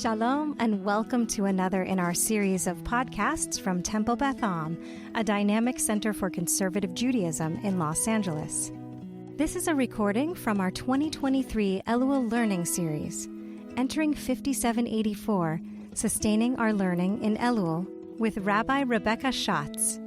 Shalom and welcome to another in our series of podcasts from Temple Beth Am, a dynamic center for conservative Judaism in Los Angeles. This is a recording from our 2023 Elul Learning Series, entering 5784, Sustaining Our Learning in Elul, with Rabbi Rebecca Schatz.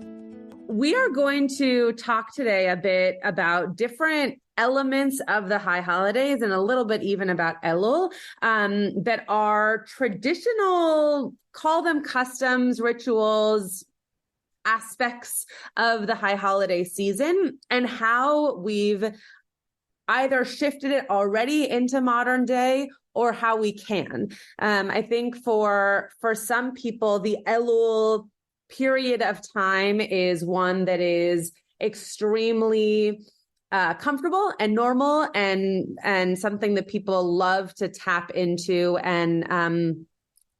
We are going to talk today a bit about different elements of the high holidays and a little bit even about Elul that are traditional, call them customs, rituals, aspects of the high holiday season, and how we've either shifted it already into modern day or how we can. I think for some people, the Elul period of time is one that is extremely comfortable and normal and something that people love to tap into and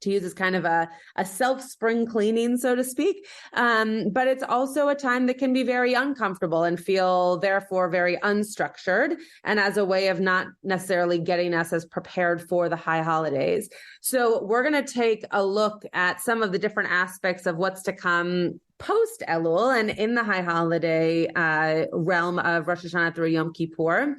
to use as kind of a self-spring cleaning, so to speak. But it's also a time that can be very uncomfortable and feel therefore very unstructured, and as a way of not necessarily getting us as prepared for the high holidays. So we're going to take a look at some of the different aspects of what's to come post Elul and in the high holiday realm of Rosh Hashanah through Yom Kippur,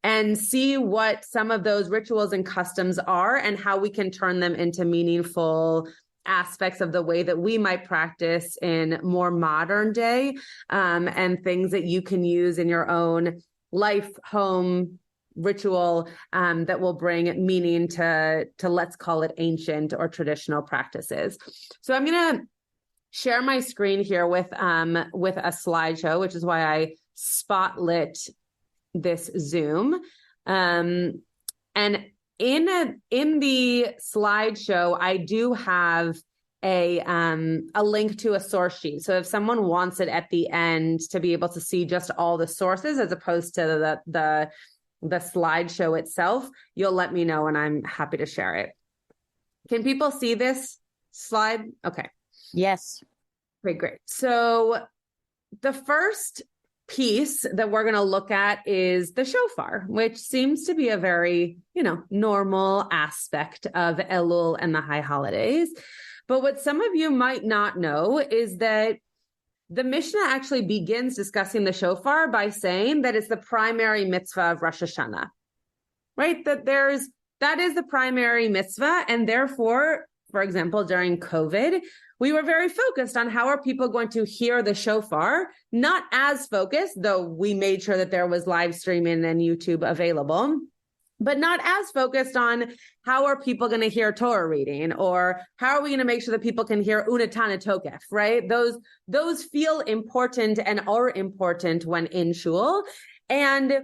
and see what some of those rituals and customs are and how we can turn them into meaningful aspects of the way that we might practice in more modern day, and things that you can use in your own life, home, ritual that will bring meaning to let's call it ancient or traditional practices. So I'm going to share my screen here with a slideshow, which is why I spotlit this Zoom. And in the slideshow, I do have a link to a source sheet. So if someone wants it at the end to be able to see just all the sources as opposed to the slideshow itself, you'll let me know and I'm happy to share it. Can people see this slide? Okay. Yes. Okay, great. So the first piece that we're going to look at is the shofar, which seems to be a very, normal aspect of Elul and the high holidays. But what some of you might not know is that the Mishnah actually begins discussing the shofar by saying that it's the primary mitzvah of Rosh Hashanah, right? That is the primary mitzvah. And therefore, for example, during COVID, we were very focused on how are people going to hear the shofar, not as focused, though we made sure that there was live streaming and YouTube available, but not as focused on how are people going to hear Torah reading, or how are we going to make sure that people can hear Unatana Tokef, right? Those feel important and are important when in shul. And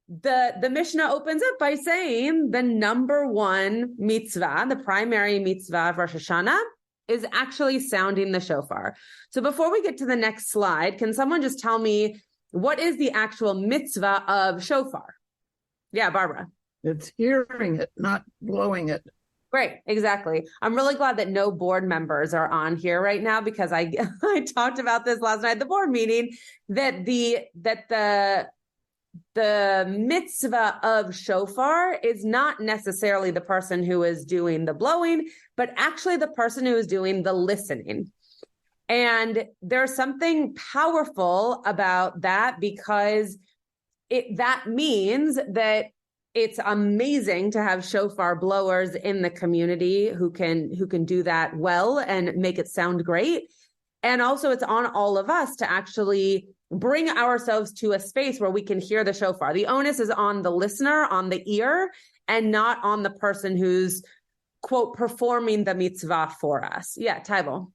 the Mishnah opens up by saying the number one mitzvah, the primary mitzvah of Rosh Hashanah, is actually sounding the shofar. So before we get to the next slide, can someone just tell me what is the actual mitzvah of shofar? Yeah, Barbara. It's hearing it, not blowing it. Great, exactly. I'm really glad that no board members are on here right now, because I talked about this last night at the board meeting, that the mitzvah of shofar is not necessarily the person who is doing the blowing, but actually the person who is doing the listening. And there's something powerful about that, because that means that it's amazing to have shofar blowers in the community who can do that well and make it sound great. And also it's on all of us to actually bring ourselves to a space where we can hear the shofar. The onus is on the listener, on the ear, and not on the person who's, quote, performing the mitzvah for us. Yeah, Tybal.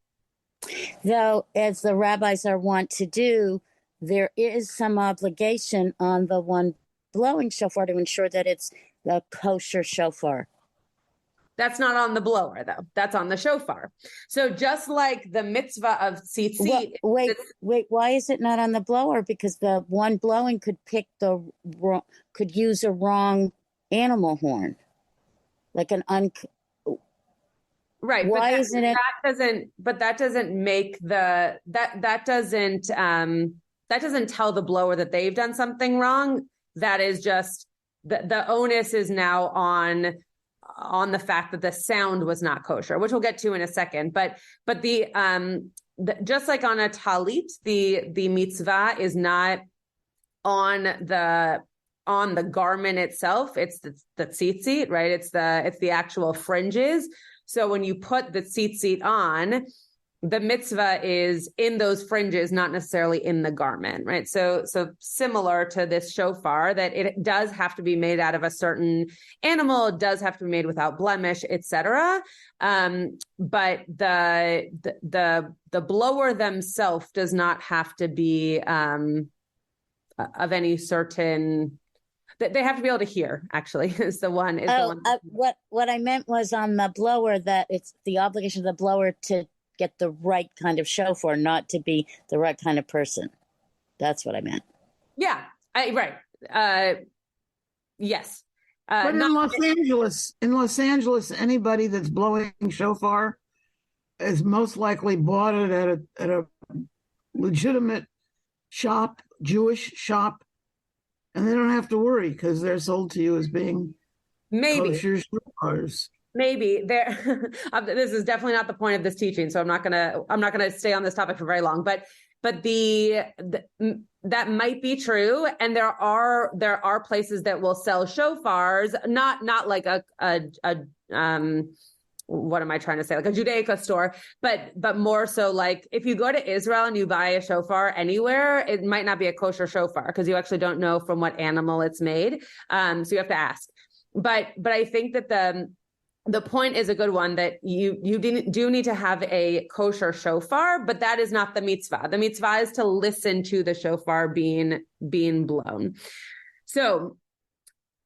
Though, as the rabbis are wont to do, there is some obligation on the one blowing shofar to ensure that it's the kosher shofar. That's not on the blower, though. That's on the shofar. So just like the mitzvah of tzitzit. Well, wait. Why is it not on the blower? Because the one blowing could use a wrong animal horn, like an right. Why isn't it? That doesn't make that doesn't tell the blower that they've done something wrong. That is just the onus is now on on the fact that the sound was not kosher, which we'll get to in a second. But just like on a talit, the mitzvah is not on the garment itself. It's the tzitzit, right? It's the actual fringes. So when you put the tzitzit on, the mitzvah is in those fringes, not necessarily in the garment, right? So similar to this shofar, that it does have to be made out of a certain animal, it does have to be made without blemish, etc. But the blower themselves does not have to be of any certain. They have to be able to hear. Actually, is the one. What I meant was on the blower, that it's the obligation of the blower to get the right kind of shofar, not to be the right kind of person. That's what I meant. Yeah, right. Yes. But in Los Angeles, anybody that's blowing shofar is most likely bought it at a legitimate shop, Jewish shop, and they don't have to worry because they're sold to you as being kosher shofars. Maybe there. This is definitely not the point of this teaching, so I'm not gonna stay on this topic for very long. But that might be true, and there are places that will sell shofars, not like a what am I trying to say? Like a Judaica store, but more so like if you go to Israel and you buy a shofar anywhere, it might not be a kosher shofar because you actually don't know from what animal it's made. So you have to ask. But I think that the point is a good one, that you do need to have a kosher shofar, but that is not the mitzvah. The mitzvah is to listen to the shofar being blown. So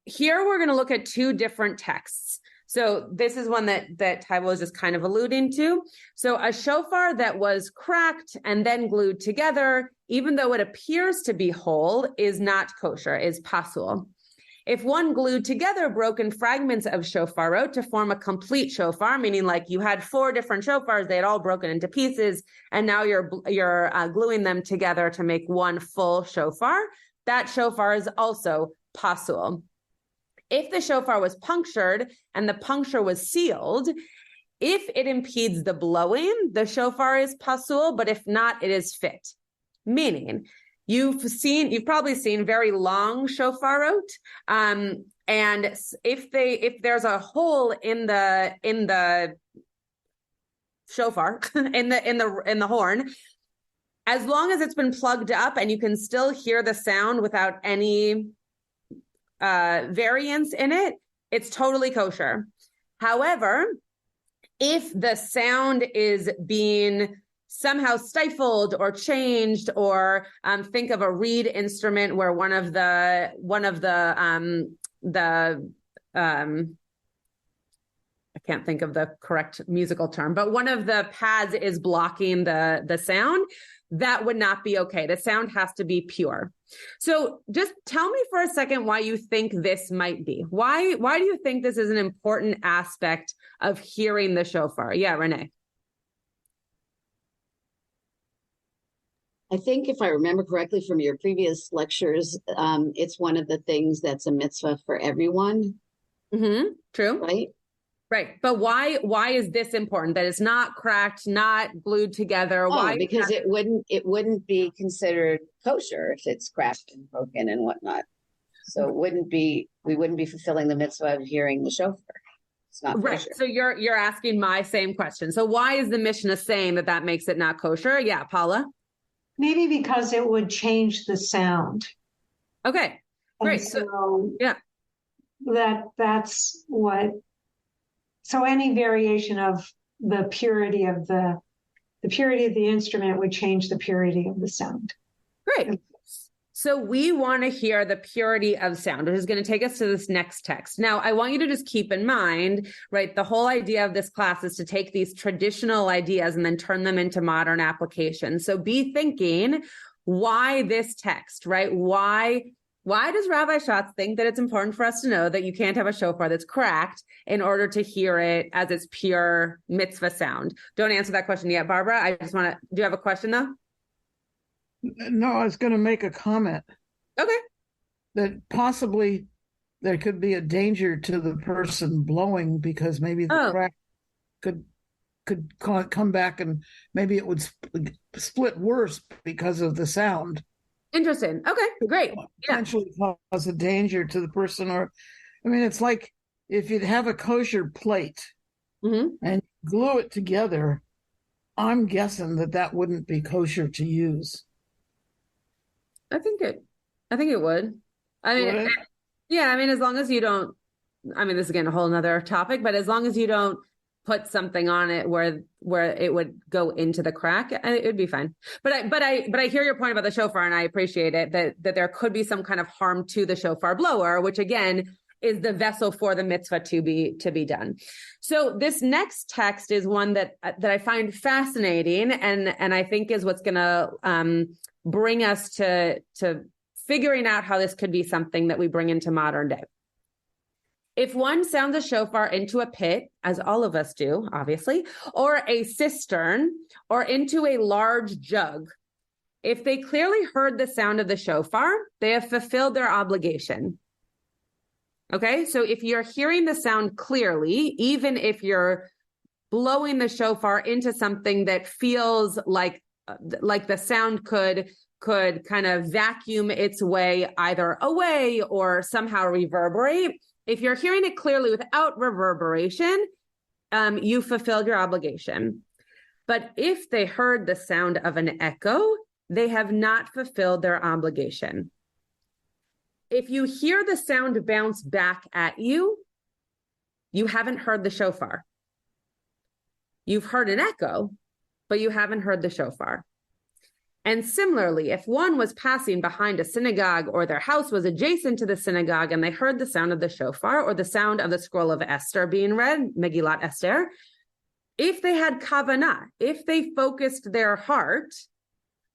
here we're going to look at two different texts. So this is one that Taiwo was just kind of alluding to. So a shofar that was cracked and then glued together, even though it appears to be whole, is not kosher, is pasul. If one glued together broken fragments of shofarot to form a complete shofar, meaning like you had 4 different shofars, they had all broken into pieces, and now you're gluing them together to make one full shofar, that shofar is also pasul. If the shofar was punctured and the puncture was sealed, if it impedes the blowing, the shofar is pasul, but if not, it is fit. Meaning, you've probably seen very long shofarot, and if there's a hole in the shofar in the horn, as long as it's been plugged up and you can still hear the sound without any variance in it, it's totally kosher. However, if the sound is being somehow stifled or changed, or think of a reed instrument where one of the I can't think of the correct musical term, but one of the pads is blocking the sound, that would not be okay. The sound has to be pure. So just tell me for a second why you think this might be. Why do you think this is an important aspect of hearing the shofar? Yeah, Renee. I think if I remember correctly from your previous lectures, it's one of the things that's a mitzvah for everyone. Mm-hmm. True. Right? Right. But why is this important? That it's not cracked, not glued together? Why? Because it wouldn't be considered kosher if it's cracked and broken and whatnot. So we wouldn't be fulfilling the mitzvah of hearing the shofar. It's not right. kosher. So you're asking my same question. So why is the Mishnah saying that makes it not kosher? Yeah, Paula. Maybe because it would change the sound. Okay. Great. So yeah. That's what. So any variation of the purity of the instrument would change the purity of the sound. Great. So we want to hear the purity of sound, which is going to take us to this next text. Now, I want you to just keep in mind, right, the whole idea of this class is to take these traditional ideas and then turn them into modern applications. So be thinking, why this text, right? Why does Rabbi Schatz think that it's important for us to know that you can't have a shofar that's cracked in order to hear it as its pure mitzvah sound? Don't answer that question yet, Barbara. I just want to, do you have a question though? No, I was going to make a comment. Okay. That possibly there could be a danger to the person blowing because maybe the crack could come back and maybe it would split worse because of the sound. Interesting. Okay, great. Potentially cause a danger to the person. Or, I mean, it's like if you'd have a kosher plate and glue it together, I'm guessing that wouldn't be kosher to use. I think it would. I mean, yeah, I mean, as long as you don't, I mean, this is again a whole nother topic, but as long as you don't put something on it where it would go into the crack, it would be fine. But I hear your point about the shofar, and I appreciate it that there could be some kind of harm to the shofar blower, which again is the vessel for the mitzvah to be done. So this next text is one that I find fascinating, and I think is what's going to bring us to figuring out how this could be something that we bring into modern day. If one sounds a shofar into a pit, as all of us do, obviously, or a cistern, or into a large jug, if they clearly heard the sound of the shofar, they have fulfilled their obligation. Okay, so if you're hearing the sound clearly, even if you're blowing the shofar into something that feels like the sound could kind of vacuum its way either away or somehow reverberate, if you're hearing it clearly without reverberation, you fulfilled your obligation. But if they heard the sound of an echo, they have not fulfilled their obligation. If you hear the sound bounce back at you, you haven't heard the shofar. You've heard an echo, but you haven't heard the shofar. And similarly, if one was passing behind a synagogue or their house was adjacent to the synagogue and they heard the sound of the shofar or the sound of the scroll of Esther being read, Megillat Esther, if they had kavanah, if they focused their heart,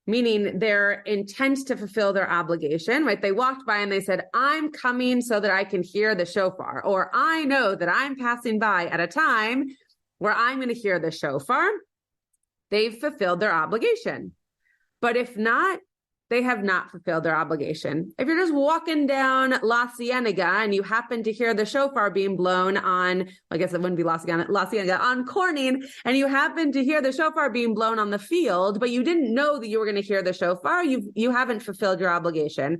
meaning their intent to fulfill their obligation, right? They walked by and they said, I'm coming so that I can hear the shofar, or I know that I'm passing by at a time where I'm going to hear the shofar. They've fulfilled their obligation. But if not, they have not fulfilled their obligation. If you're just walking down La Cienega and you happen to hear the shofar being blown on, I guess it wouldn't be La Cienega, on Corning, and you happen to hear the shofar being blown on the field, but you didn't know that you were going to hear the shofar, you haven't fulfilled your obligation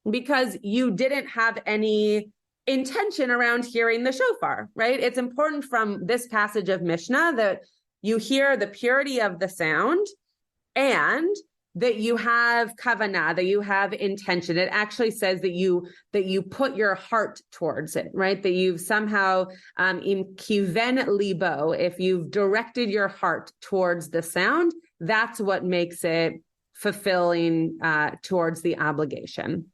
because you didn't have any intention around hearing the shofar, right? It's important from this passage of Mishnah that you hear the purity of the sound and that you have kavanah, that you have intention. It actually says that you put your heart towards it, right? That you've somehow im kiven libo, if you've directed your heart towards the sound, that's what makes it fulfilling towards the obligation.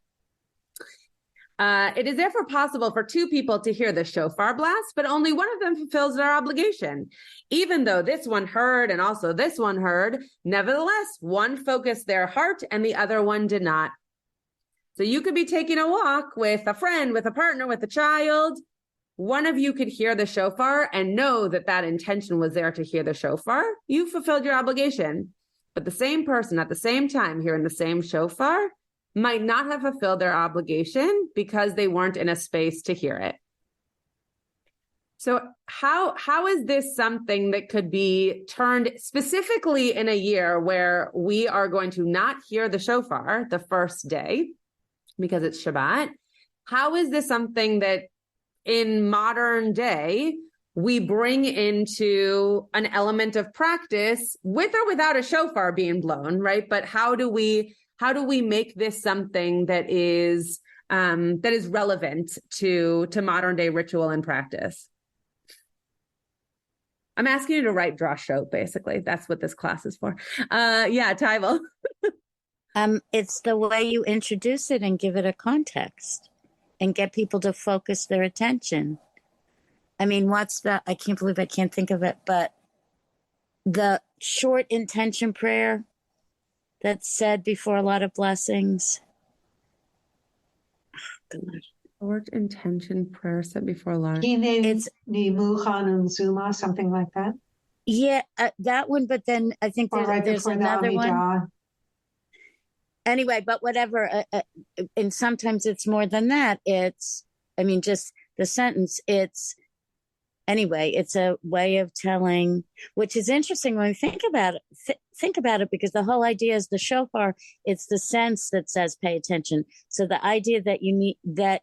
It is therefore possible for two people to hear the shofar blast, but only one of them fulfills their obligation. Even though this one heard and also this one heard, nevertheless, one focused their heart and the other one did not. So you could be taking a walk with a friend, with a partner, with a child. One of you could hear the shofar and know that that intention was there to hear the shofar. You fulfilled your obligation. But the same person at the same time hearing the same shofar might not have fulfilled their obligation because they weren't in a space to hear it. So how is this something that could be turned specifically in a year where we are going to not hear the shofar the first day because it's Shabbat? How is this something that in modern day we bring into an element of practice with or without a shofar being blown, right? But how do we make this something that is relevant to modern day ritual and practice? I'm asking you to write drashot, basically. That's what this class is for. Yeah, Tyval. It's the way you introduce it and give it a context and get people to focus their attention. I mean, I can't believe I can't think of it, but the short intention prayer that's said before a lot of blessings. Short intention prayer said before a lot. It's Zuma, something like that. Yeah, that one. But then I think there's another one. Anyway, but whatever. And sometimes it's more than that. It's I mean, just the sentence, it's a way of telling, which is interesting when we think about it, because the whole idea is the shofar, it's the sense that says pay attention. So the idea that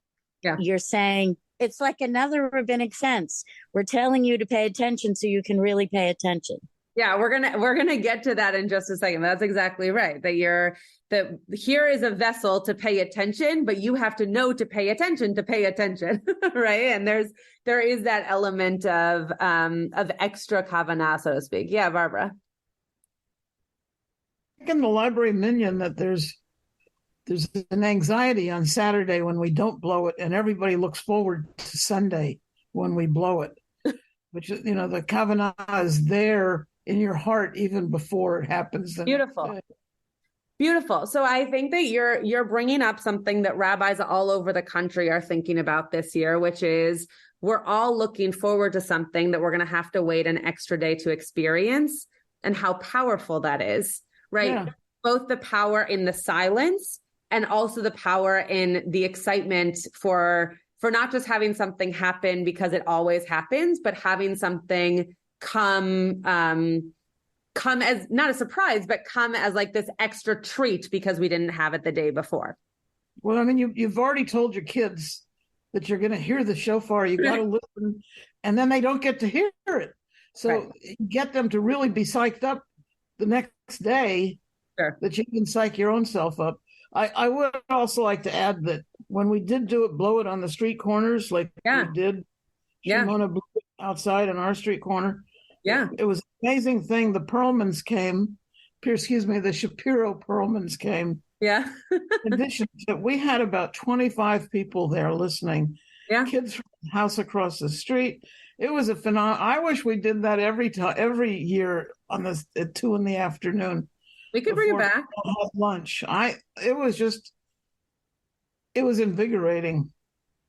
you're saying, it's like another rabbinic sense. We're telling you to pay attention so you can really pay attention. Yeah, we're gonna get to that in just a second. That's exactly right. That here is a vessel to pay attention, but you have to know to pay attention, right? And there is that element of extra kavanah, so to speak. Yeah, Barbara. In the library minyan that there's an anxiety on Saturday when we don't blow it, and everybody looks forward to Sunday when we blow it. Which, the kavanah is there in your heart even before it happens. Beautiful. So I think that you're bringing up something that rabbis all over the country are thinking about this year, which is we're all looking forward to something that we're going to have to wait an extra day to experience, and how powerful that is, right? Yeah. Both the power in the silence and also the power in the excitement for not just having something happen because it always happens, but having something come as not a surprise, but come as like this extra treat because we didn't have it the day before. Well, I mean, you've already told your kids that you're going to hear the shofar. You got to listen, and then they don't get to hear it. So get them to really be psyched up the next day, that you can psych your own self up. I would also like to add that when we did do it, blow it on the street corners, like we did, Shimona blew it outside on our street corner. Yeah. It was an amazing thing. The the Shapiro Perlmans came. Yeah. In addition to, we had about 25 people there listening. Yeah. Kids from the house across the street. It was a phenomenon. I wish we did that every year at 2 p.m. We could bring it back. Have lunch. It was invigorating.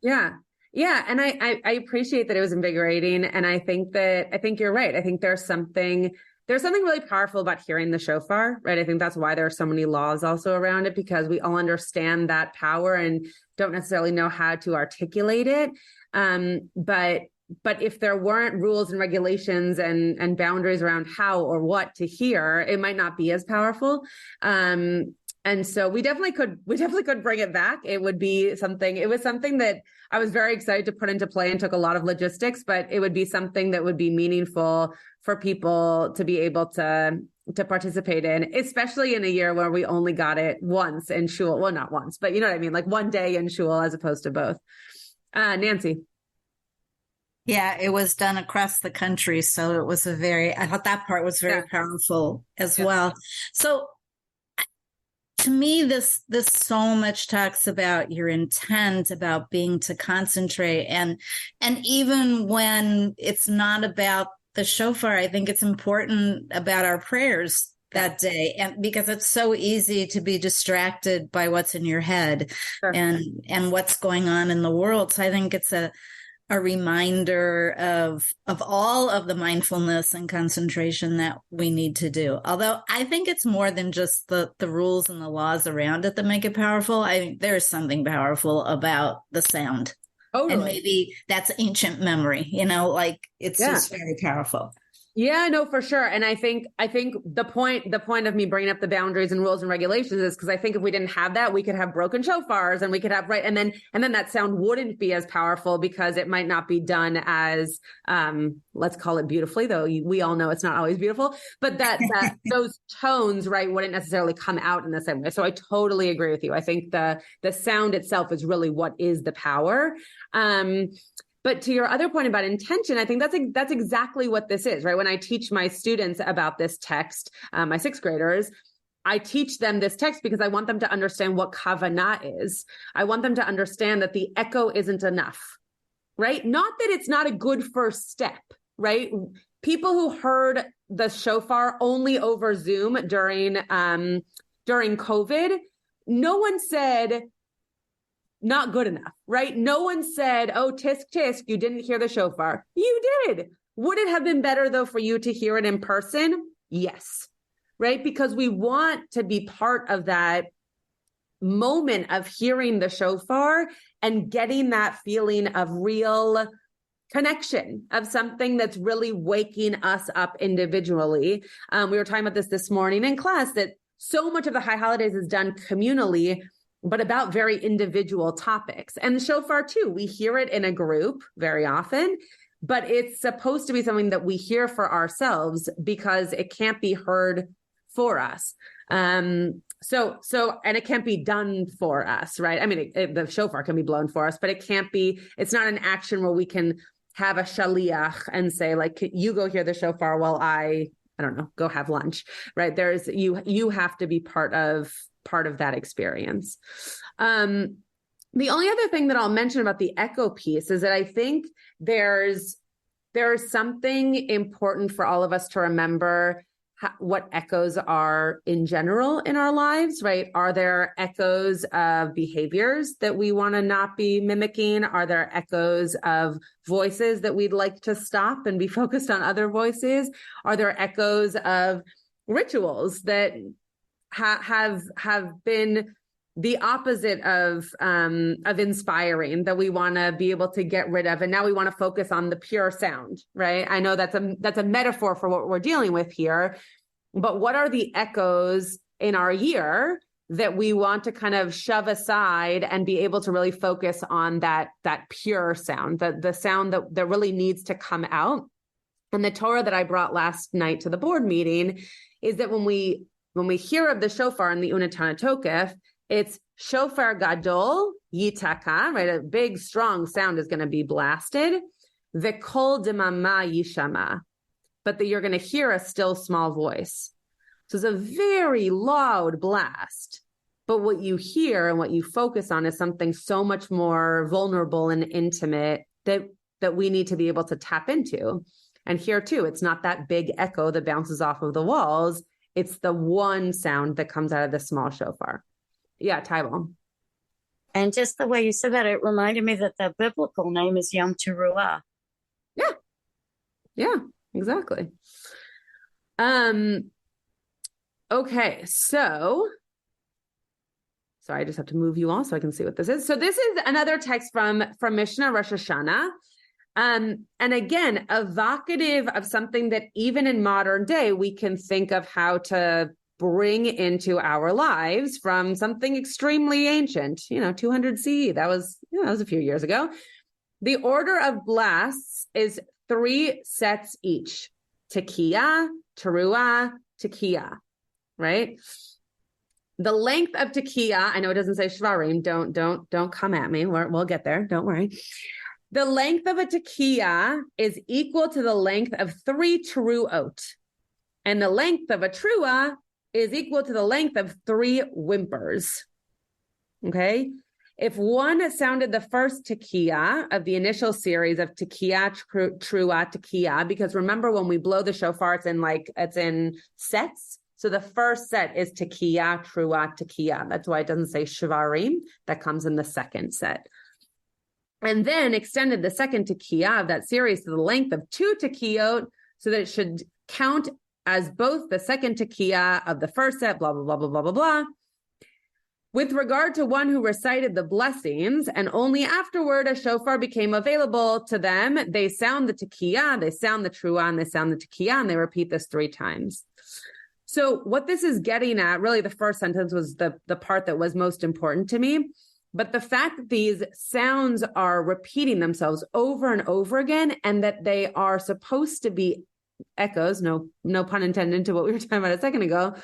Yeah. Yeah. And I appreciate that it was invigorating. And I think you're right. I think there's something really powerful about hearing the shofar, right? I think that's why there are so many laws also around it, because we all understand that power and don't necessarily know how to articulate it. But if there weren't rules and regulations and boundaries around how or what to hear, it might not be as powerful. And so we definitely could bring it back. It was something that I was very excited to put into play and took a lot of logistics, but it would be something that would be meaningful for people to be able to participate in, especially in a year where we only got it once in shul. Well, not once, but you know what I mean? Like one day in shul as opposed to both. Nancy. Yeah, it was done across the country. So it was I thought that part was very powerful as well. So to me, this so much talks about your intent, about being to concentrate. And even when it's not about the shofar, I think it's important about our prayers that day. And because it's so easy to be distracted by what's in your head and what's going on in the world. So I think it's a reminder of all of the mindfulness and concentration that we need to do. Although I think it's more than just the rules and the laws around it that make it powerful. I think there's something powerful about the sound. Totally. And maybe that's ancient memory, it's just very powerful. Yeah, no, for sure. And I think the point of me bringing up the boundaries and rules and regulations is because I think if we didn't have that, we could have broken shofars and we could have, and then that sound wouldn't be as powerful because it might not be done as, let's call it beautifully, though we all know it's not always beautiful, but that those tones, right, wouldn't necessarily come out in the same way. So I totally agree with you. I think the sound itself is really what is the power. But to your other point about intention, I think that's exactly what this is, right? When I teach my students about this text, my 6th graders, I teach them this text because I want them to understand what kavanah is. I want them to understand that the echo isn't enough, right? Not that it's not a good first step, right? People who heard the shofar only over Zoom during COVID, no one said, not good enough, right? No one said, oh, tisk, tisk, you didn't hear the shofar. You did. Would it have been better, though, for you to hear it in person? Yes, right? Because we want to be part of that moment of hearing the shofar and getting that feeling of real connection, of something that's really waking us up individually. We were talking about this morning in class, that so much of the high holidays is done communally, but about very individual topics. And the shofar too, we hear it in a group very often, but it's supposed to be something that we hear for ourselves because it can't be heard for us. And it can't be done for us, right? I mean, the shofar can be blown for us, but it's not an action where we can have a shaliach and say, like, you go hear the shofar while I don't know, go have lunch, right? You have to be part of that experience. The only other thing that I'll mention about the echo piece is that I think there's something important for all of us to remember what echoes are in general in our lives, right? Are there echoes of behaviors that we want to not be mimicking? Are there echoes of voices that we'd like to stop and be focused on other voices? Are there echoes of rituals that have been the opposite of inspiring, that we want to be able to get rid of, and now we want to focus on the pure sound, right? I know that's a metaphor for what we're dealing with here, but what are the echoes in our year that we want to kind of shove aside and be able to really focus on that pure sound, the sound that really needs to come out? And the Torah that I brought last night to the board meeting is that when we hear of the shofar in the Unatana Tokef, it's shofar gadol yitaka, right? A big, strong sound is going to be blasted. V'kol demama yishama, but that you're going to hear a still small voice. So it's a very loud blast, but what you hear and what you focus on is something so much more vulnerable and intimate that we need to be able to tap into. And here too, it's not that big echo that bounces off of the walls. It's the one sound that comes out of the small shofar. Yeah, Tybal. And just the way you said that, it reminded me that the biblical name is Yom Teruah. Yeah, exactly. Okay, so sorry, I just have to move you all so I can see what this is. So this is another text from Mishnah Rosh Hashanah. And again, evocative of something that even in modern day, we can think of how to bring into our lives from something extremely ancient, 200 CE. That was a few years ago. The order of blasts is 3 sets each. Tekiah, teruah, tekiah, right? The length of tekiah, I know it doesn't say shvarim. Don't come at me. We'll get there. Don't worry. The length of a tekiah is equal to the length of 3 teruot. And the length of a teruah is equal to the length of 3 whimpers. Okay? If one sounded the first tekiah of the initial series of tekiah, teruah, tekiah, because remember when we blow the shofar, it's in sets. So the first set is tekiah, teruah, tekiah. That's why it doesn't say shvarim. That comes in the second set. And then extended the second tekiah of that series to the length of 2 tekiyot, so that it should count as both the second tekiah of the first set, blah, blah, blah, blah, blah, blah, blah. With regard to one who recited the blessings, and only afterward a shofar became available to them, they sound the tekiah, they sound the teruah, and they sound the tekiah, and they repeat this 3 times. So what this is getting at, really the first sentence was the part that was most important to me. But the fact that these sounds are repeating themselves over and over again, and that they are supposed to be echoes, no pun intended, to what we were talking about a second ago,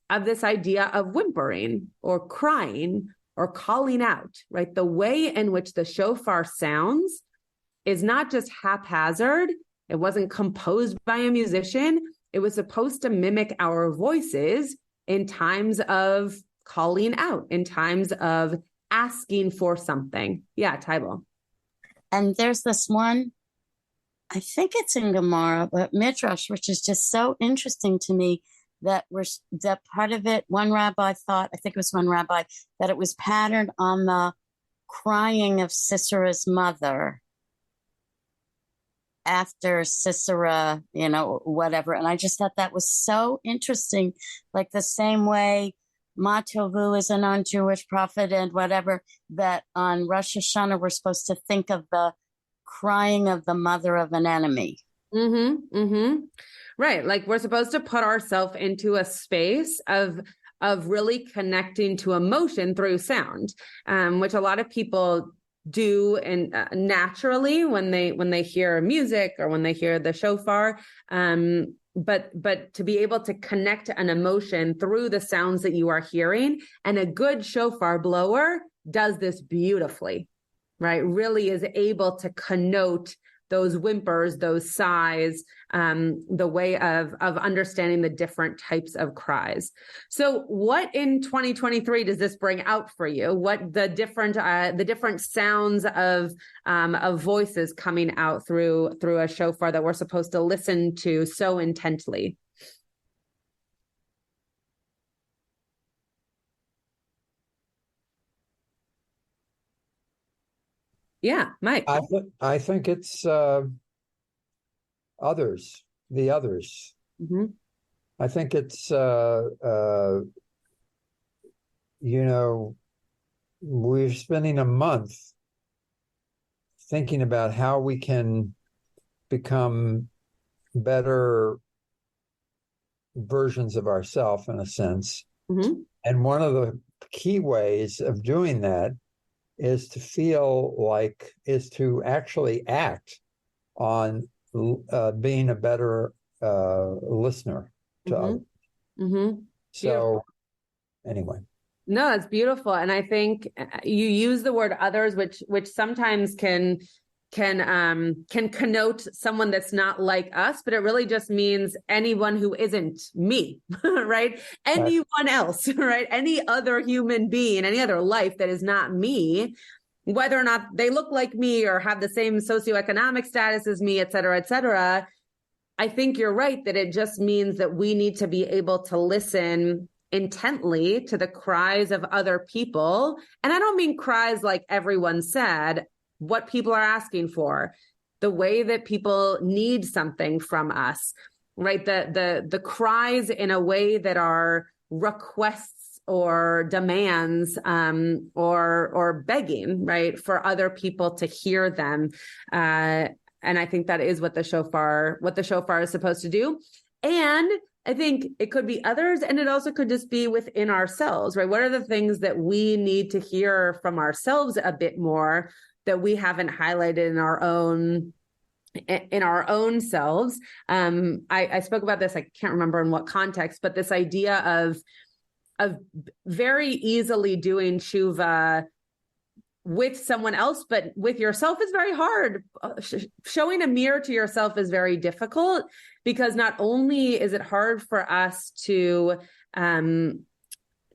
of this idea of whimpering or crying or calling out, right? The way in which the shofar sounds is not just haphazard. It wasn't composed by a musician. It was supposed to mimic our voices in times of calling out, in times of asking for something. Yeah, Tybal. And there's this one, I think it's in Gemara, but Midrash, which is just so interesting to me, that part of it, one rabbi thought, I think it was one rabbi, that it was patterned on the crying of Sisera's mother after Sisera, whatever. And I just thought that was so interesting, like the same way Ma Tovu is a non-Jewish prophet and whatever, that on Rosh Hashanah we're supposed to think of the crying of the mother of an enemy. Mm-hmm. Mm-hmm. Right. Like we're supposed to put ourselves into a space of really connecting to emotion through sound, which a lot of people do and naturally when they hear music or when they hear the shofar. But to be able to connect an emotion through the sounds that you are hearing, and a good shofar blower does this beautifully, right? Really is able to connote those whimpers, those sighs, the way of understanding the different types of cries. So what in 2023 does this bring out for you? What the different sounds of voices coming out through a shofar that we're supposed to listen to so intently? Yeah, Mike. I think it's others, the others. Mm-hmm. I think it's, we're spending a month thinking about how we can become better versions of ourselves, in a sense. Mm-hmm. And one of the key ways of doing that is to actually act on being a better listener to others. Mm-hmm. So anyway. No, that's beautiful. And I think you use the word others, which sometimes can connote someone that's not like us, but it really just means anyone who isn't me, right? Anyone else, right? Any other human being, any other life that is not me, whether or not they look like me or have the same socioeconomic status as me, et cetera, et cetera. I think you're right that it just means that we need to be able to listen intently to the cries of other people. And I don't mean cries like everyone said, what people are asking for, the way that people need something from us, right? The cries in a way that are requests or demands, or begging, right, for other people to hear them. And I think that is what the shofar is supposed to do. And I think it could be others, and it also could just be within ourselves, right? What are the things that we need to hear from ourselves a bit more that we haven't highlighted in our own selves? I spoke about this, I can't remember in what context, but this idea of very easily doing tshuva with someone else, but with yourself is very hard. Showing a mirror to yourself is very difficult, because not only is it hard for us to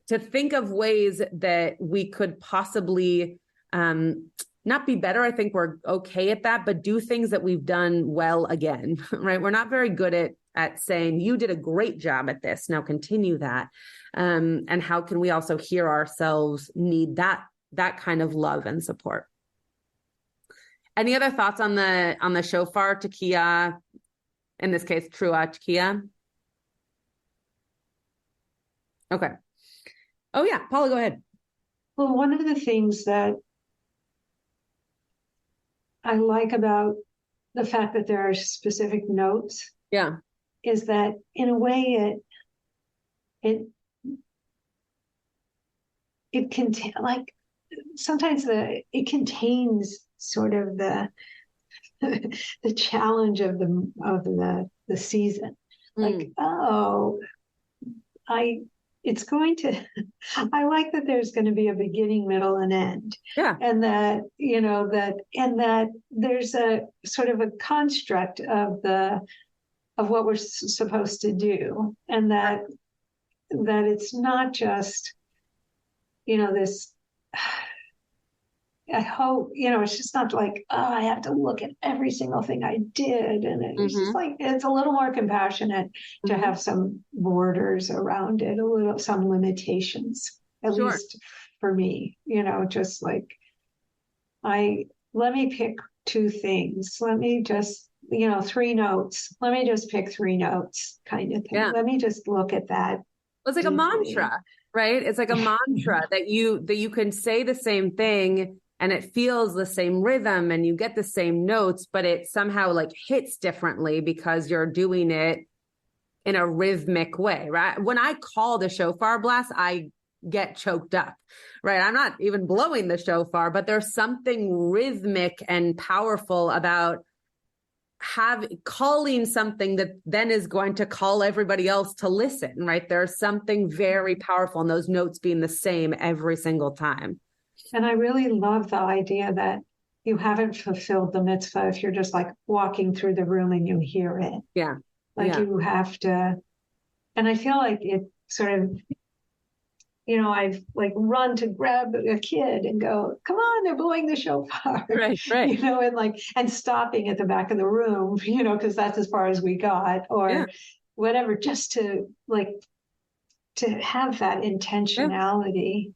think of ways that we could possibly not be better. I think we're okay at that, but do things that we've done well again, right? We're not very good at saying, you did a great job at this, now continue that. And how can we also hear ourselves need that kind of love and support? Any other thoughts on the shofar tekiah, in this case, trua tekiah? Okay. Oh yeah, Paula, go ahead. Well, one of the things that I like about the fact that there are specific notes, is that in a way it contains, like, sometimes it contains sort of the challenge of the season. Like, it's going to, I like that there's going to be a beginning, middle, and end. Yeah. And that, that there's a sort of a construct of what we're supposed to do. And that it's not just, this, I hope, it's just not like, I have to look at every single thing I did. And it's just like, it's a little more compassionate to have some borders around it, some limitations, at least for me, just like, let me pick two things. Let me just, 3 notes. Let me just pick 3 notes kind of thing. Yeah. Let me just look at that. It's like a mantra. right? It's like a mantra that you can say the same thing and it feels the same rhythm and you get the same notes, but it somehow like hits differently because you're doing it in a rhythmic way, right? When I call the shofar blast, I get choked up, right? I'm not even blowing the shofar, but there's something rhythmic and powerful about calling something that then is going to call everybody else to listen, right? There's something very powerful in those notes being the same every single time. And I really love the idea that you haven't fulfilled the mitzvah if you're just like walking through the room and you hear it. Yeah. Like you have to, and I feel like it sort of, I've like run to grab a kid and go, come on, they're blowing the shofar. Right. And stopping at the back of the room, because that's as far as we got or whatever, just to have that intentionality. Yeah.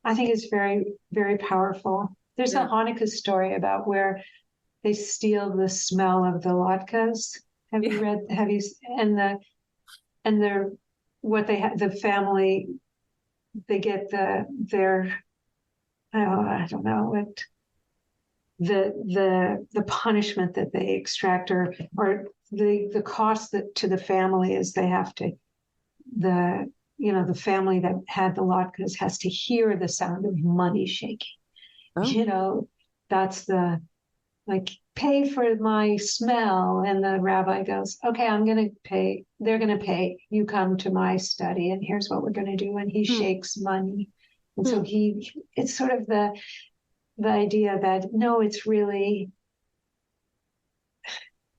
I think it's very, very powerful. There's a Hanukkah story about where they steal the smell of the latkes. Have you read? The family, they get the punishment that they extract or the cost that to the family is they have to the family that had the latkes has to hear the sound of money shaking. Oh. That's the pay for my smell. And the rabbi goes, okay, I'm going to pay. They're going to pay. You come to my study and here's what we're going to do. And he shakes money. And so it's sort of the idea that, no, it's really,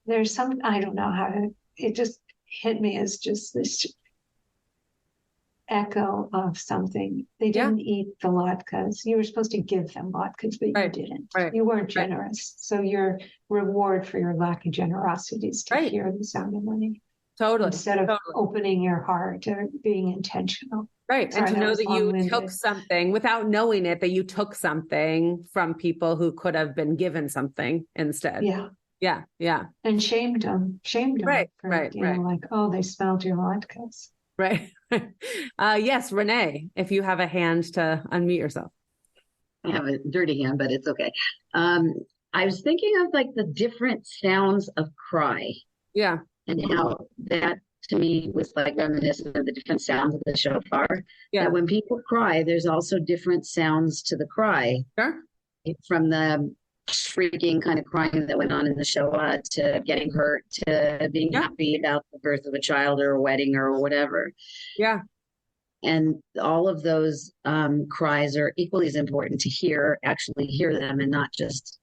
there's some, I don't know how to, it just hit me as just this echo of something. They didn't eat the latkes. You were supposed to give them latkes, but you didn't. Right. You weren't generous. So your reward for your lack of generosity is to hear the sound of money. Totally. Instead of opening your heart or being intentional. Right. Sorry, and to know that you took something without knowing it, that you took something from people who could have been given something instead. Yeah. And shamed them. Right. Like, oh, they smelled your latkes. Right. Yes, Renee, if you have a hand to unmute yourself. I have a dirty hand, but it's okay. I was thinking of the different sounds of cry. Yeah. And how that to me was reminiscent of the different sounds of the shofar. Yeah. That when people cry, there's also different sounds to the cry. Sure. From the shrieking kind of crying that went on in the Shoah to getting hurt to being happy about the birth of a child or a wedding or whatever. Yeah. And all of those cries are equally as important to actually hear them and not just.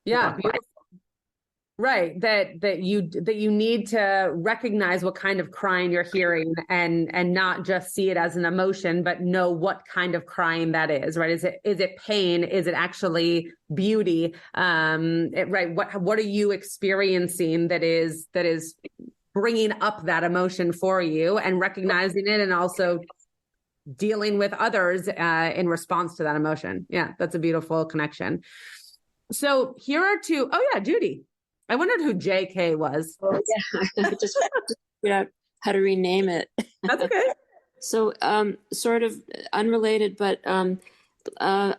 Yeah. Right. That you need to recognize what kind of crying you're hearing and not just see it as an emotion, but know what kind of crying that is, right? Is it pain? Is it actually beauty? Right. What are you experiencing that is bringing up that emotion for you and recognizing it and also dealing with others in response to that emotion? Yeah. That's a beautiful connection. So here are two. Oh yeah, Judy. I wondered who JK was. Oh, yeah. I just figured out how to rename it. That's okay. So, sort of unrelated, but I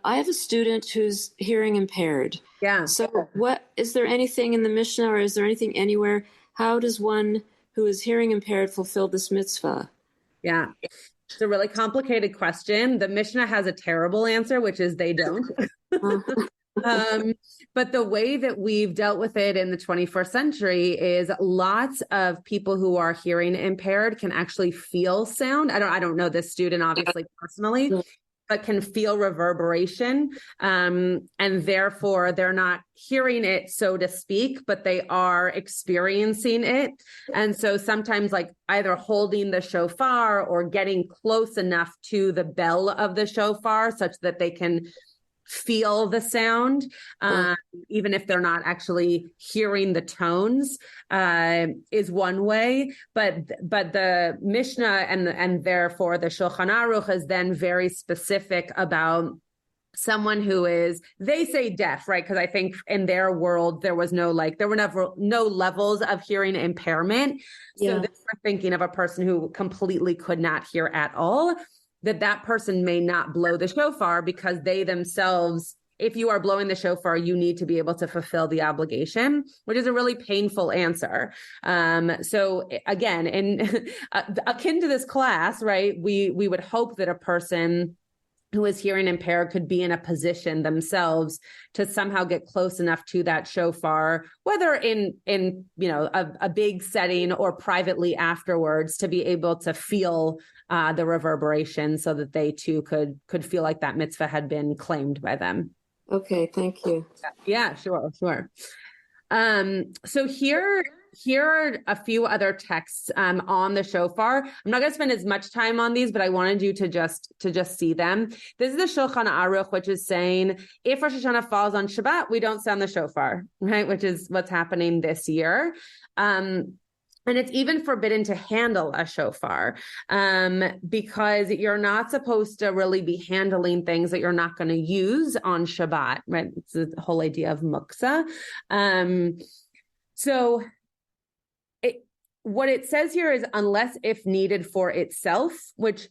have a student who's hearing impaired. Yeah. So is there anything in the Mishnah or is there anything anywhere? How does one who is hearing impaired fulfill this mitzvah? Yeah. It's a really complicated question. The Mishnah has a terrible answer, which is they don't. But the way that we've dealt with it in the 21st century is lots of people who are hearing impaired can actually feel sound. I don't know this student obviously personally, but can feel reverberation. And therefore they're not hearing it, so to speak, but they are experiencing it. And so sometimes either holding the shofar or getting close enough to the bell of the shofar such that they can feel the sound, even if they're not actually hearing the tones, is one way. But the Mishnah and therefore the Shulchan Aruch is then very specific about someone who is, they say deaf, right? Because I think in their world, there were never no levels of hearing impairment. So they were thinking of a person who completely could not hear at all. that person may not blow the shofar because they themselves, if you are blowing the shofar, you need to be able to fulfill the obligation, which is a really painful answer. So again, in akin to this class, right, we would hope that a person who is hearing impaired could be in a position themselves to somehow get close enough to that shofar, whether in a big setting or privately afterwards, to be able to feel the reverberation so that they too could feel like that mitzvah had been claimed by them. Okay, thank you. Yeah, sure. So here are a few other texts on the shofar. I'm not going to spend as much time on these, but I wanted you to just see them. This is the Shulchan Aruch, which is saying if Rosh Hashanah falls on Shabbat, we don't sound the shofar, right? Which is what's happening this year. And it's even forbidden to handle a shofar because you're not supposed to really be handling things that you're not going to use on Shabbat, right? It's the whole idea of muksa. So what it says here is unless if needed for itself, which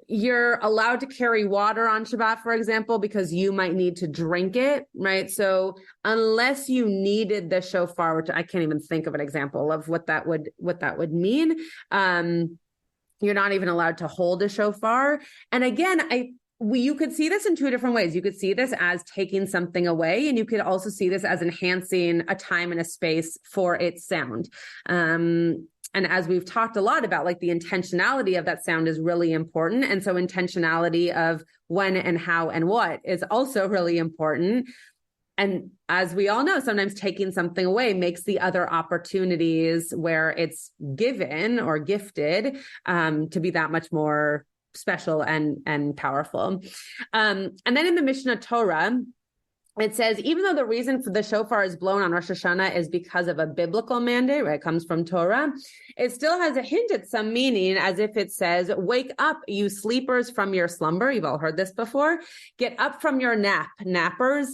you're allowed to carry water on Shabbat, for example, because you might need to drink it, right? So unless you needed the shofar, which I can't even think of an example of what that would mean, you're not even allowed to hold a shofar. And again, you could see this in two different ways. You could see this as taking something away, and you could also see this as enhancing a time and a space for its sound. And as we've talked a lot about, like the intentionality of that sound is really important. And so intentionality of when and how and what is also really important. And as we all know, sometimes taking something away makes the other opportunities where it's given or gifted to be that much more special and powerful. And then in the Mishnah Torah, it says, even though the reason for the shofar is blown on Rosh Hashanah is because of a biblical mandate, right? It comes from Torah. It still has a hint at some meaning, as if it says, wake up, you sleepers, from your slumber. You've all heard this before. Get up from your nap, nappers.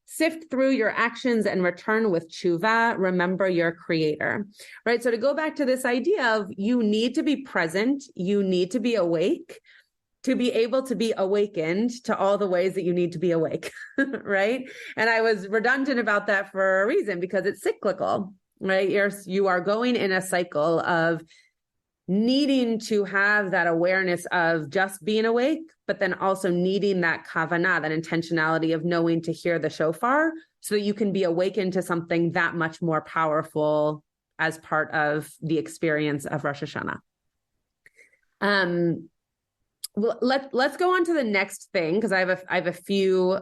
Sift through your actions and return with tshuva. Remember your creator, right? So to go back to this idea of you need to be present, you need to be awake, to be able to be awakened to all the ways that you need to be awake, right? And I was redundant about that for a reason, because it's cyclical, right? You are going in a cycle of needing to have that awareness of just being awake, but then also needing that kavanah, that intentionality of knowing to hear the shofar so that you can be awakened to something that much more powerful as part of the experience of Rosh Hashanah. Well, let's go on to the next thing, because I have a few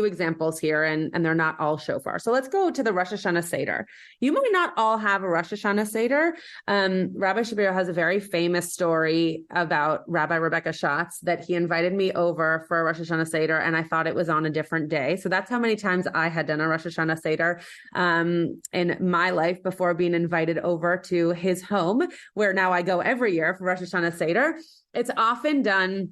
examples here, and they're not all shofar. So let's go to the Rosh Hashanah Seder. You might not all have a Rosh Hashanah Seder. Rabbi Shapiro has a very famous story about Rabbi Rebecca Schatz that he invited me over for a Rosh Hashanah Seder, and I thought it was on a different day. So that's how many times I had done a Rosh Hashanah Seder in my life before being invited over to his home, where now I go every year for Rosh Hashanah Seder. It's often done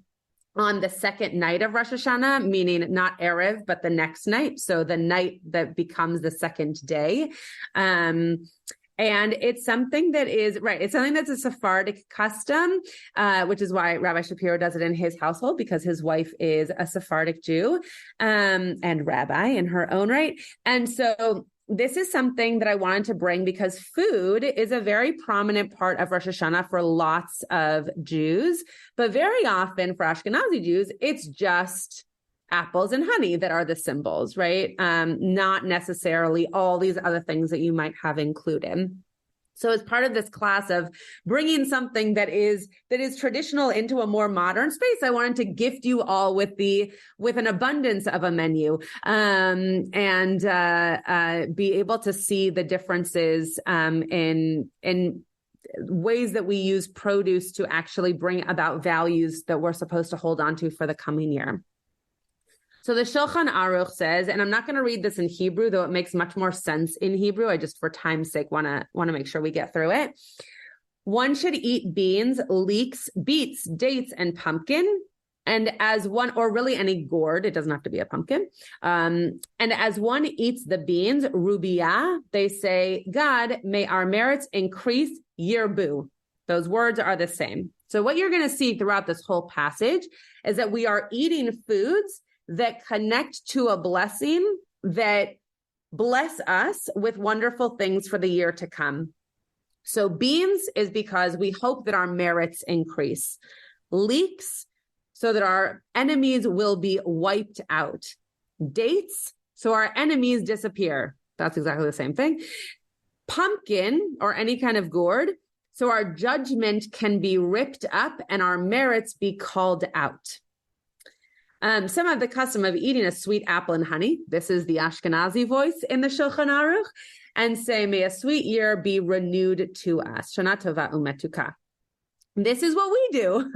on the second night of Rosh Hashanah, meaning not Erev, but the next night. So the night that becomes the second day. And it's something that is, right, it's something that's a Sephardic custom, which is why Rabbi Shapiro does it in his household, because his wife is a Sephardic Jew and rabbi in her own right. And so this is something that I wanted to bring because food is a very prominent part of Rosh Hashanah for lots of Jews, but very often for Ashkenazi Jews, it's just apples and honey that are the symbols, right? Not necessarily all these other things that you might have included. So as part of this class of bringing something that is traditional into a more modern space, I wanted to gift you all with an abundance of a menu, and be able to see the differences in ways that we use produce to actually bring about values that we're supposed to hold on to for the coming year. So the Shulchan Aruch says, and I'm not going to read this in Hebrew, though it makes much more sense in Hebrew. I just, for time's sake, want to make sure we get through it. One should eat beans, leeks, beets, dates, and pumpkin. And as one, or really any gourd, it doesn't have to be a pumpkin. And as one eats the beans, rubiyah, they say, God, may our merits increase, yirbu. Those words are the same. So what you're going to see throughout this whole passage is that we are eating foods that connect to a blessing that bless us with wonderful things for the year to come. So beans is because we hope that our merits increase. Leeks, so that our enemies will be wiped out. Dates, so our enemies disappear. That's exactly the same thing. Pumpkin, or any kind of gourd, so our judgment can be ripped up and our merits be called out. Some have the custom of eating a sweet apple and honey. This is the Ashkenazi voice in the Shulchan Aruch, and say, may a sweet year be renewed to us. Shana tova umetuka. This is what we do,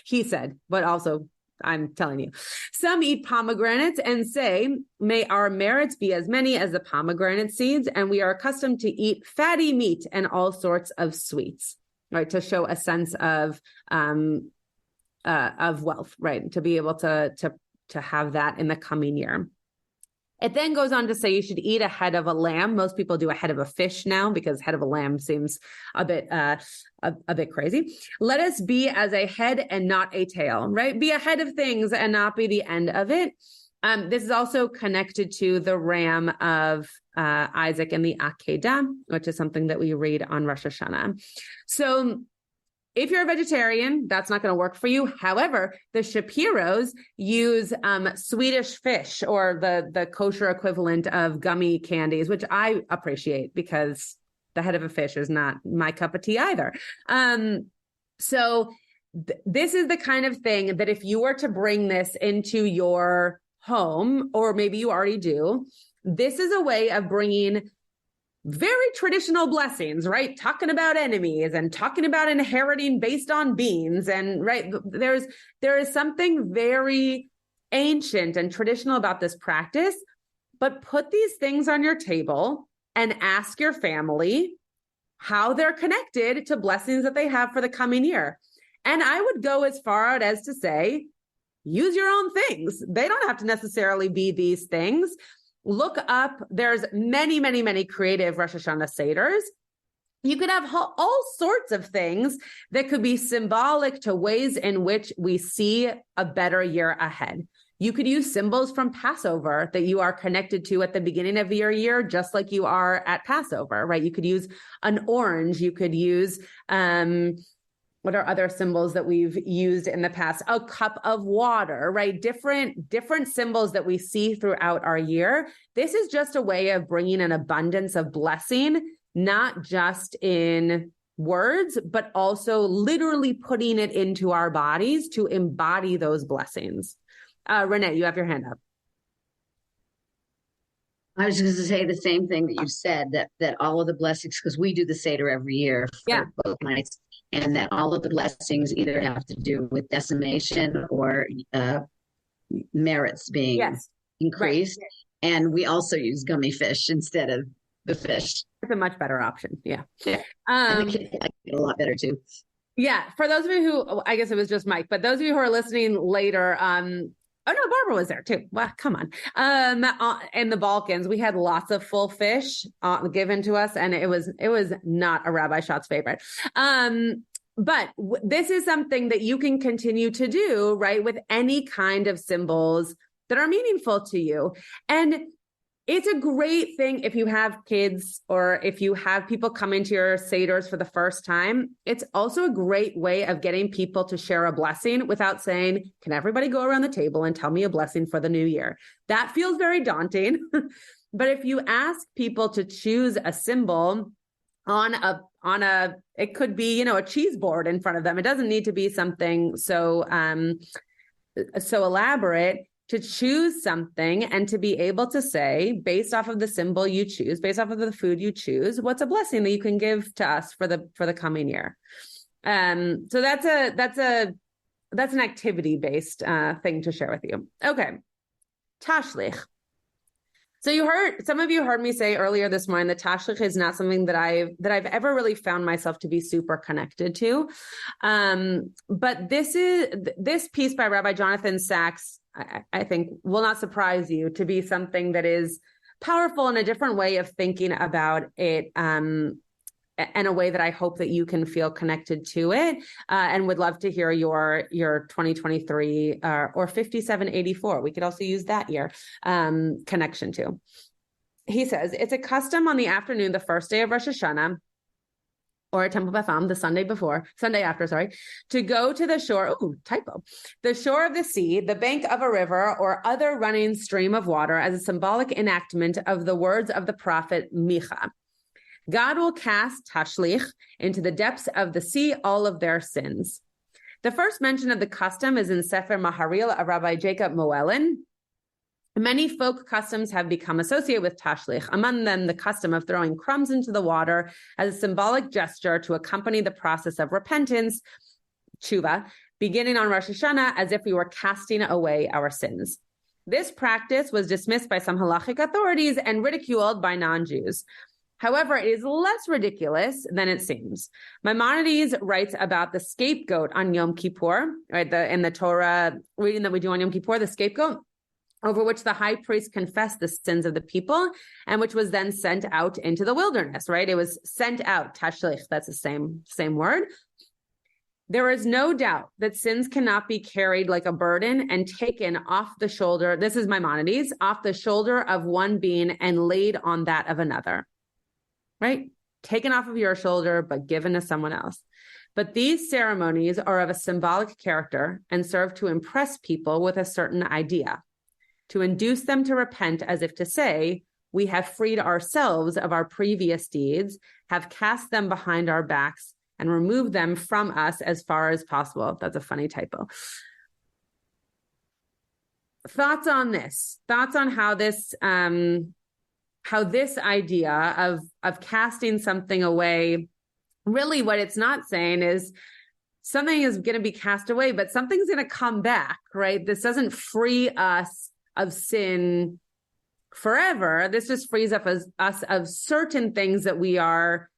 he said, but also I'm telling you. Some eat pomegranates and say, may our merits be as many as the pomegranate seeds, and we are accustomed to eat fatty meat and all sorts of sweets, right? To show a sense of wealth, right? To be able to have that in the coming year. It then goes on to say you should eat a head of a lamb. Most people do a head of a fish now because head of a lamb seems a bit crazy. Let us be as a head and not a tail, right? Be ahead of things and not be the end of it. This is also connected to the ram of Isaac and the Akedah, which is something that we read on Rosh Hashanah. So if you're a vegetarian, that's not going to work for you. However, the Shapiros use Swedish fish, or the kosher equivalent of gummy candies, which I appreciate because the head of a fish is not my cup of tea either. This is the kind of thing that if you were to bring this into your home, or maybe you already do, this is a way of bringing very traditional blessings, right? Talking about enemies and talking about inheriting based on beans. And right, there is something very ancient and traditional about this practice, but put these things on your table and ask your family how they're connected to blessings that they have for the coming year. And I would go as far out as to say, use your own things. They don't have to necessarily be these things. Look up, there's many, many, many creative Rosh Hashanah Seders. You could have all sorts of things that could be symbolic to ways in which we see a better year ahead. You could use symbols from Passover that you are connected to at the beginning of your year, just like you are at Passover, right? You could use an orange. You could use, what are other symbols that we've used in the past? A cup of water, right? Different symbols that we see throughout our year. This is just a way of bringing an abundance of blessing, not just in words, but also literally putting it into our bodies to embody those blessings. Renee, you have your hand up. I was just going to say the same thing that you said, that all of the blessings, because we do the Seder every year for both nights, and that all of the blessings either have to do with decimation or merits being increased. Right. And we also use gummy fish instead of the fish. It's a much better option. Yeah. And the kids like it a lot better too. Yeah. For those of you who, I guess it was just Mike, but those of you who are listening later, oh no, Barbara was there too. Well, come on. In the Balkans, we had lots of full fish given to us, and it was not a Rabbi Schatz favorite. But this is something that you can continue to do, right, with any kind of symbols that are meaningful to you. And it's a great thing if you have kids or if you have people come into your Seders for the first time. It's also a great way of getting people to share a blessing without saying, can everybody go around the table and tell me a blessing for the new year? That feels very daunting. But if you ask people to choose a symbol on a, it could be, a cheese board in front of them. It doesn't need to be something so elaborate. To choose something and to be able to say, based off of the symbol you choose, based off of the food you choose, what's a blessing that you can give to us for the coming year? So that's an activity-based thing to share with you. Okay, tashlich. So some of you heard me say earlier this morning that tashlich is not something that I've ever really found myself to be super connected to. But this piece by Rabbi Jonathan Sachs, I think will not surprise you to be something that is powerful in a different way of thinking about it, in a way that I hope that you can feel connected to it, and would love to hear your 2023 or 5784. We could also use that year connection to. He says, it's a custom on the afternoon, the first day of Rosh Hashanah, or Temple Beth Am, the Sunday after, to go to the shore, the shore of the sea, the bank of a river, or other running stream of water as a symbolic enactment of the words of the prophet Micha. God will cast Tashlich into the depths of the sea all of their sins. The first mention of the custom is in Sefer Maharil of Rabbi Jacob Moellen. Many folk customs have become associated with Tashlich, among them the custom of throwing crumbs into the water as a symbolic gesture to accompany the process of repentance, tshuva, beginning on Rosh Hashanah as if we were casting away our sins. This practice was dismissed by some halachic authorities and ridiculed by non-Jews. However, it is less ridiculous than it seems. Maimonides writes about the scapegoat on Yom Kippur, right? In the Torah reading that we do on Yom Kippur, the scapegoat, over which the high priest confessed the sins of the people, and which was then sent out into the wilderness, right? It was sent out, tashlich, that's the same word. There is no doubt that sins cannot be carried like a burden and taken off the shoulder, this is Maimonides, off the shoulder of one being and laid on that of another, right? Taken off of your shoulder, but given to someone else. But these ceremonies are of a symbolic character and serve to impress people with a certain idea, to induce them to repent as if to say, we have freed ourselves of our previous deeds, have cast them behind our backs, and removed them from us as far as possible. That's a funny typo. Thoughts on this? Thoughts on how this idea of casting something away, really what it's not saying is something is going to be cast away, but something's going to come back, right? This doesn't free us of sin forever. This just frees up us of certain things that we are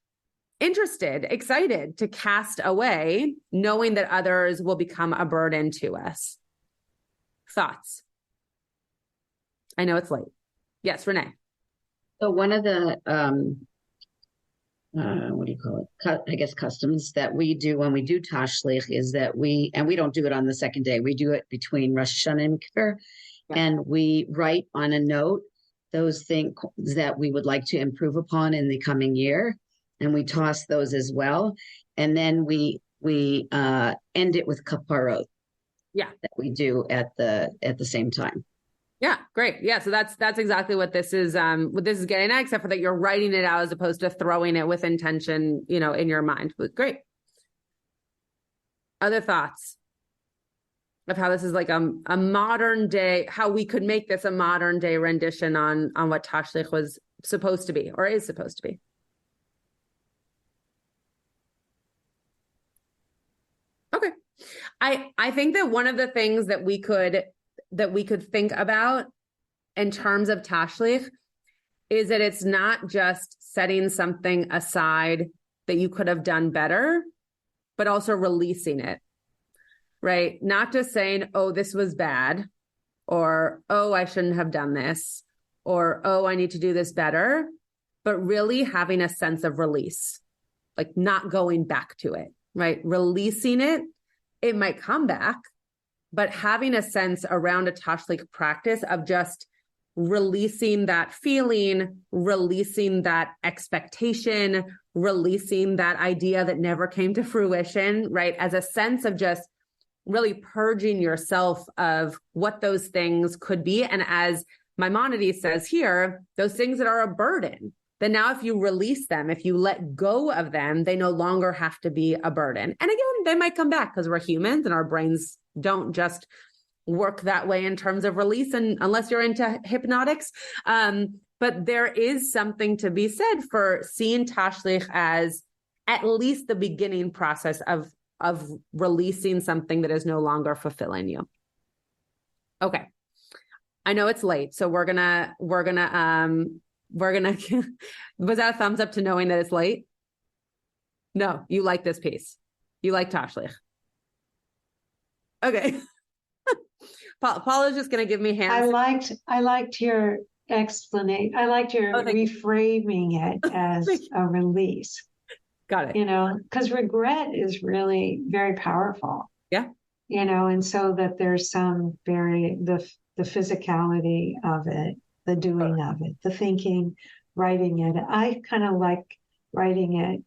interested, excited to cast away, knowing that others will become a burden to us. Thoughts? I know it's late. Yes, Renee. So one of the, what do you call it? I guess customs that we do when we do Tashlich is that we don't do it on the second day. We do it between Rosh Hashanah and Kippur. Yeah. And we write on a note those things that we would like to improve upon in the coming year. And we toss those as well. And then we end it with kaparot. Yeah. That we do at the same time. Yeah, great. Yeah, so that's exactly what this is getting at, except for that you're writing it out as opposed to throwing it with intention, in your mind. But great. Other thoughts of how this is like a modern day, how we could make this a modern day rendition on what Tashlich was supposed to be or is supposed to be. Okay. I think that one of the things that we could think about in terms of Tashlich is that it's not just setting something aside that you could have done better, but also releasing it, right? Not just saying, oh, this was bad, or, oh, I shouldn't have done this, or, oh, I need to do this better, but really having a sense of release, like not going back to it, right? Releasing it, it might come back, but having a sense around a Tashlich practice of just releasing that feeling, releasing that expectation, releasing that idea that never came to fruition, right? As a sense of just really purging yourself of what those things could be. And as Maimonides says here, those things that are a burden, then now if you release them, if you let go of them, they no longer have to be a burden. And again, they might come back because we're humans and our brains don't just work that way in terms of release, and unless you're into hypnotics. But there is something to be said for seeing Tashlich as at least the beginning process of releasing something that is no longer fulfilling you. Okay. I know it's late, so we're gonna was that a thumbs up to knowing that it's late? No, you like this piece. You like Tashlich. Okay. Paula's just going to give me hands. I liked your explanation. I liked your reframing it as a release. Got it. You know, because regret is really very powerful. Yeah. You know, and so that there's some the physicality of it, the doing of it, the thinking, writing it. I kind of like writing it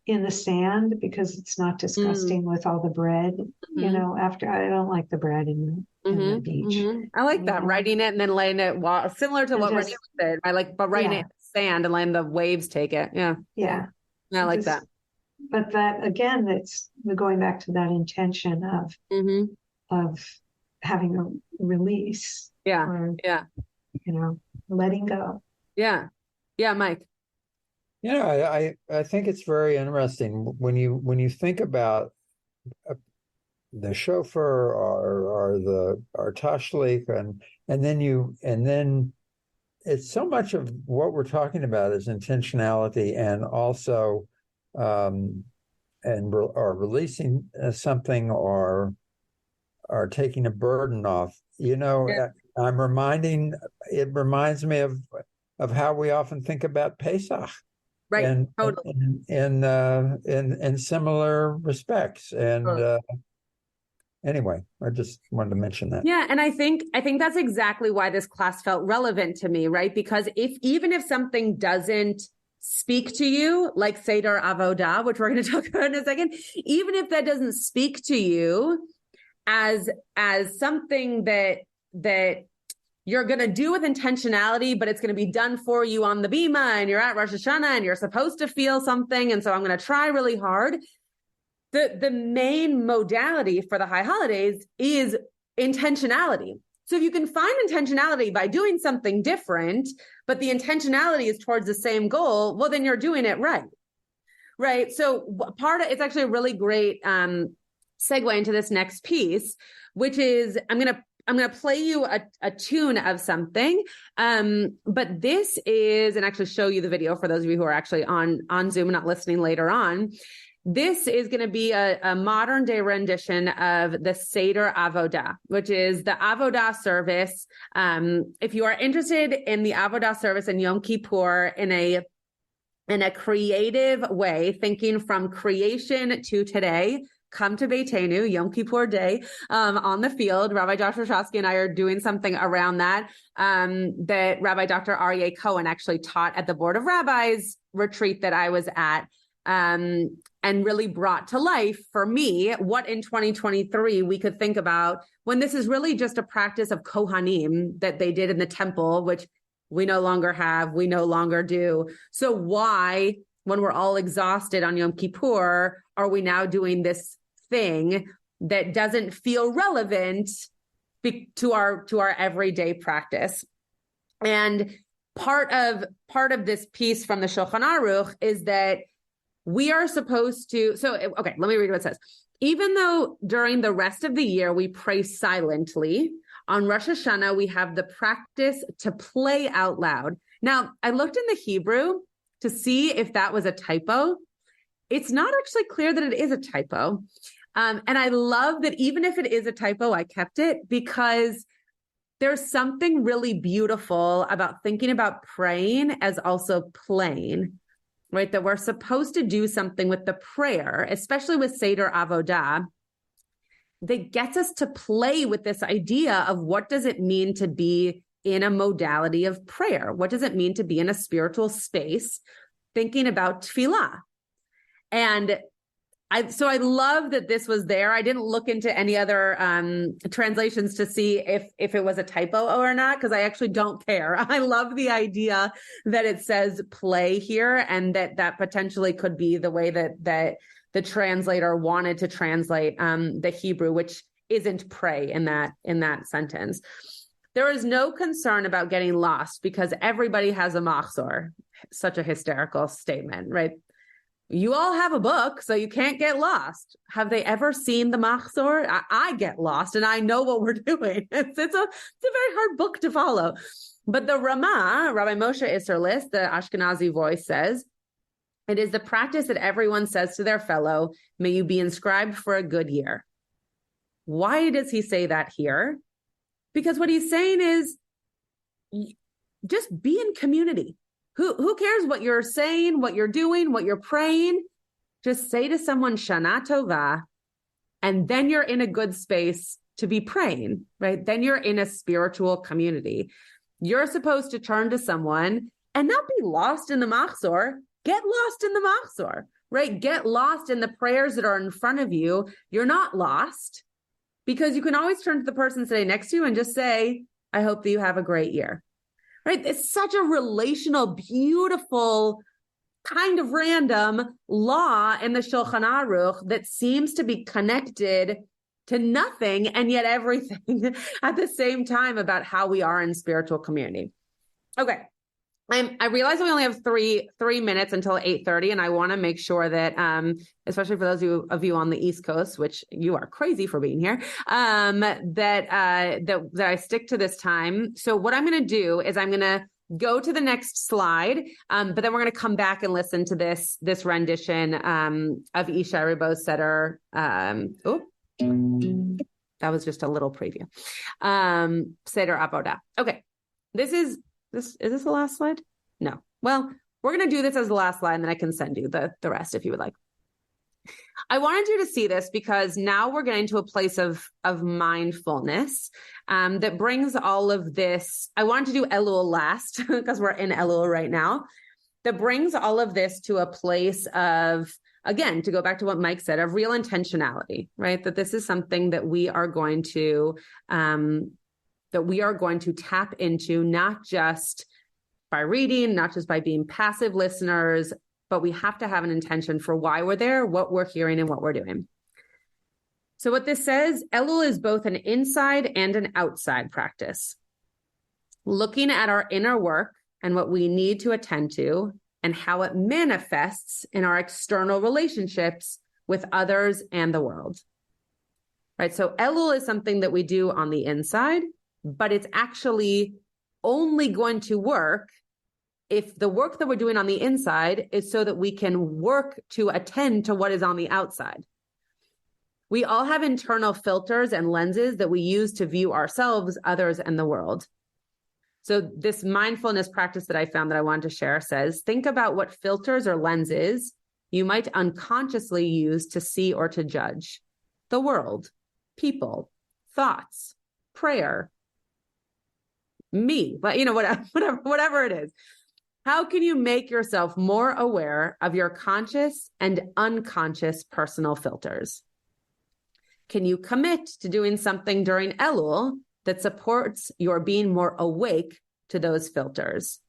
in the sand because it's not disgusting with all the bread. You know, after I don't like the bread in the beach. I like that, writing it and then laying it similar to what Renee said. I like, but writing it in the sand and letting the waves take it. Yeah. Yeah. I like that. But that again, that's going back to that intention of having a release. Yeah. Or, yeah. You know, letting go. Yeah. Yeah, Mike. You know, I think it's very interesting when you think about the shofar or tashlich and then it's so much of what we're talking about is intentionality and also or releasing something or taking a burden off. You know, it reminds me of how we often think about Pesach. Right. And totally. in similar respects. And totally. Anyway, I just wanted to mention that. Yeah. And I think that's exactly why this class felt relevant to me, right? Because even if something doesn't speak to you, like Seder Avodah, which we're going to talk about in a second, even if that doesn't speak to you as something that you're going to do with intentionality, but it's going to be done for you on the bima, and you're at Rosh Hashanah and you're supposed to feel something. And so I'm going to try really hard. The main modality for the high holidays is intentionality. So if you can find intentionality by doing something different, but the intentionality is towards the same goal, well, then you're doing it right. Right. So it's actually a really great segue into this next piece, which is I'm going to play you a tune of something. But this is, and actually show you the video for those of you who are actually on Zoom and not listening later on. This is going to be a modern day rendition of the Seder Avodah, which is the Avodah service. If you are interested in the Avodah service in Yom Kippur in a creative way, thinking from creation to today, come to Beitenu, Yom Kippur Day, on the field. Rabbi Joshua Shosky and I are doing something around that Rabbi Dr. Aryeh Cohen actually taught at the Board of Rabbis retreat that I was at, and really brought to life for me what in 2023 we could think about when this is really just a practice of Kohanim that they did in the temple, which we no longer have, we no longer do. So why, when we're all exhausted on Yom Kippur, are we now doing this thing that doesn't feel relevant to our everyday practice? And part of this piece from the Shulchan Aruch is that we are supposed to, okay, let me read what it says. Even though during the rest of the year we pray silently, on Rosh Hashanah we have the practice to play out loud. Now, I looked in the Hebrew to see if that was a typo. It's not actually clear that it is a typo. And I love that even if it is a typo, I kept it because there's something really beautiful about thinking about praying as also playing, right? That we're supposed to do something with the prayer, especially with Seder Avodah, that gets us to play with this idea of what does it mean to be in a modality of prayer? What does it mean to be in a spiritual space thinking about tefillah? And I love that this was there. I didn't look into any other translations to see if it was a typo or not, because I actually don't care. I love the idea that it says play here, and that potentially could be the way that the translator wanted to translate the Hebrew, which isn't pray in that sentence. There is no concern about getting lost because everybody has a machzor. Such a hysterical statement, right? You all have a book, so you can't get lost. Have they ever seen the machzor? I get lost, and I know what we're doing. It's a very hard book to follow. But the Ramah, Rabbi Moshe Isserlis, the Ashkenazi voice, says, it is the practice that everyone says to their fellow, may you be inscribed for a good year. Why does he say that here? Because what he's saying is, just be in community. Who cares what you're saying, what you're doing, what you're praying? just say to someone, Shana Tova, and then you're in a good space to be praying, right? Then you're in a spiritual community. You're supposed to turn to someone and not be lost in the machzor. Get lost in the machzor, right? Get lost in the prayers that are in front of you. You're not lost because you can always turn to the person sitting next to you and just say, I hope that you have a great year, right? It's such a relational, beautiful, kind of random law in the Shulchan Aruch that seems to be connected to nothing and yet everything at the same time about how we are in spiritual community. Okay. I realize we only have three minutes until 8:30, and I want to make sure that, especially for those of you on the East Coast, which you are crazy for being here, that I stick to this time. So what I'm going to do is I'm going to go to the next slide, but then we're going to come back and listen to this rendition of Isha Ribos Seder. That was just a little preview. Seder Avodah. Okay, is this the last slide? No. Well, we're going to do this as the last slide, and then I can send you the rest if you would like. I wanted you to see this because now we're getting to a place of mindfulness that brings all of this. I wanted to do Elul last because we're in Elul right now. That brings all of this to a place of, again, to go back to what Mike said, of real intentionality, right? That this is something that we are going to tap into, not just by reading, not just by being passive listeners, but we have to have an intention for why we're there, what we're hearing, and what we're doing. So what this says, Elul is both an inside and an outside practice. Looking at our inner work and what we need to attend to and how it manifests in our external relationships with others and the world. Right? So Elul is something that we do on the inside, but it's actually only going to work if the work that we're doing on the inside is so that we can work to attend to what is on the outside. We all have internal filters and lenses that we use to view ourselves, others, and the world. So this mindfulness practice that I found that I wanted to share says, think about what filters or lenses you might unconsciously use to see or to judge the world, people, thoughts, prayer, me, but whatever it is. How can you make yourself more aware of your conscious and unconscious personal filters? Can you commit to doing something during Elul that supports your being more awake to those filters?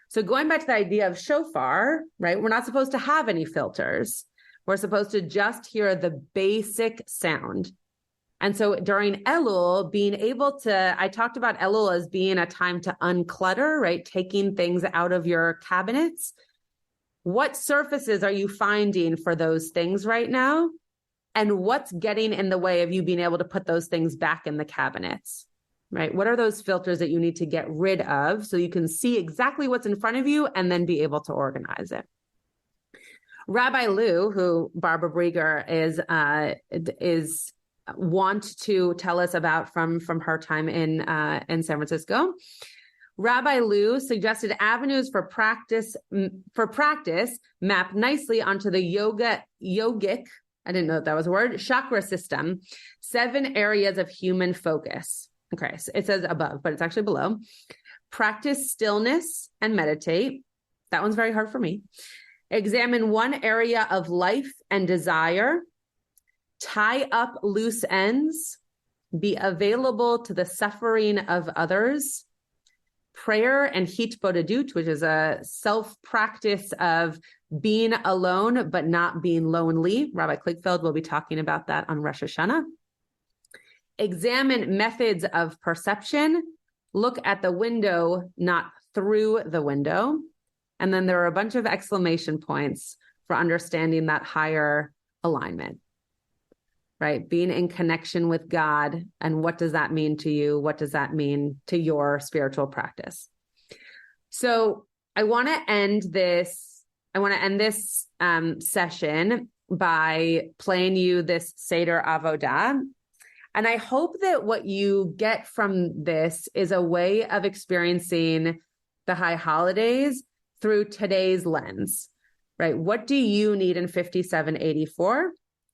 So going back to the idea of shofar, right? We're not supposed to have any filters. We're supposed to just hear the basic sound. And so during Elul, being able to, I talked about Elul as being a time to unclutter, right? Taking things out of your cabinets. What surfaces are you finding for those things right now? And what's getting in the way of you being able to put those things back in the cabinets, right? What are those filters that you need to get rid of so you can see exactly what's in front of you and then be able to organize it? Rabbi Lou, who Barbara Brieger is want to tell us about from her time in San Francisco. Rabbi Lou suggested avenues for practice map nicely onto the yogic, I didn't know that was a word, chakra system, 7 areas of human focus. Okay, so it says above, but it's actually below. Practice stillness and meditate. That one's very hard for me. Examine one area of life and desire. Tie up loose ends, be available to the suffering of others. Prayer and hitbodedut, which is a self-practice of being alone but not being lonely. Rabbi Kligfeld will be talking about that on Rosh Hashanah. Examine methods of perception. Look at the window, not through the window. And then there are a bunch of exclamation points for understanding that higher alignment. Right? Being in connection with God. And what does that mean to you? What does that mean to your spiritual practice? So I want to end this session by playing you this Seder Avodah. And I hope that what you get from this is a way of experiencing the high holidays through today's lens. right? What do you need in 5784?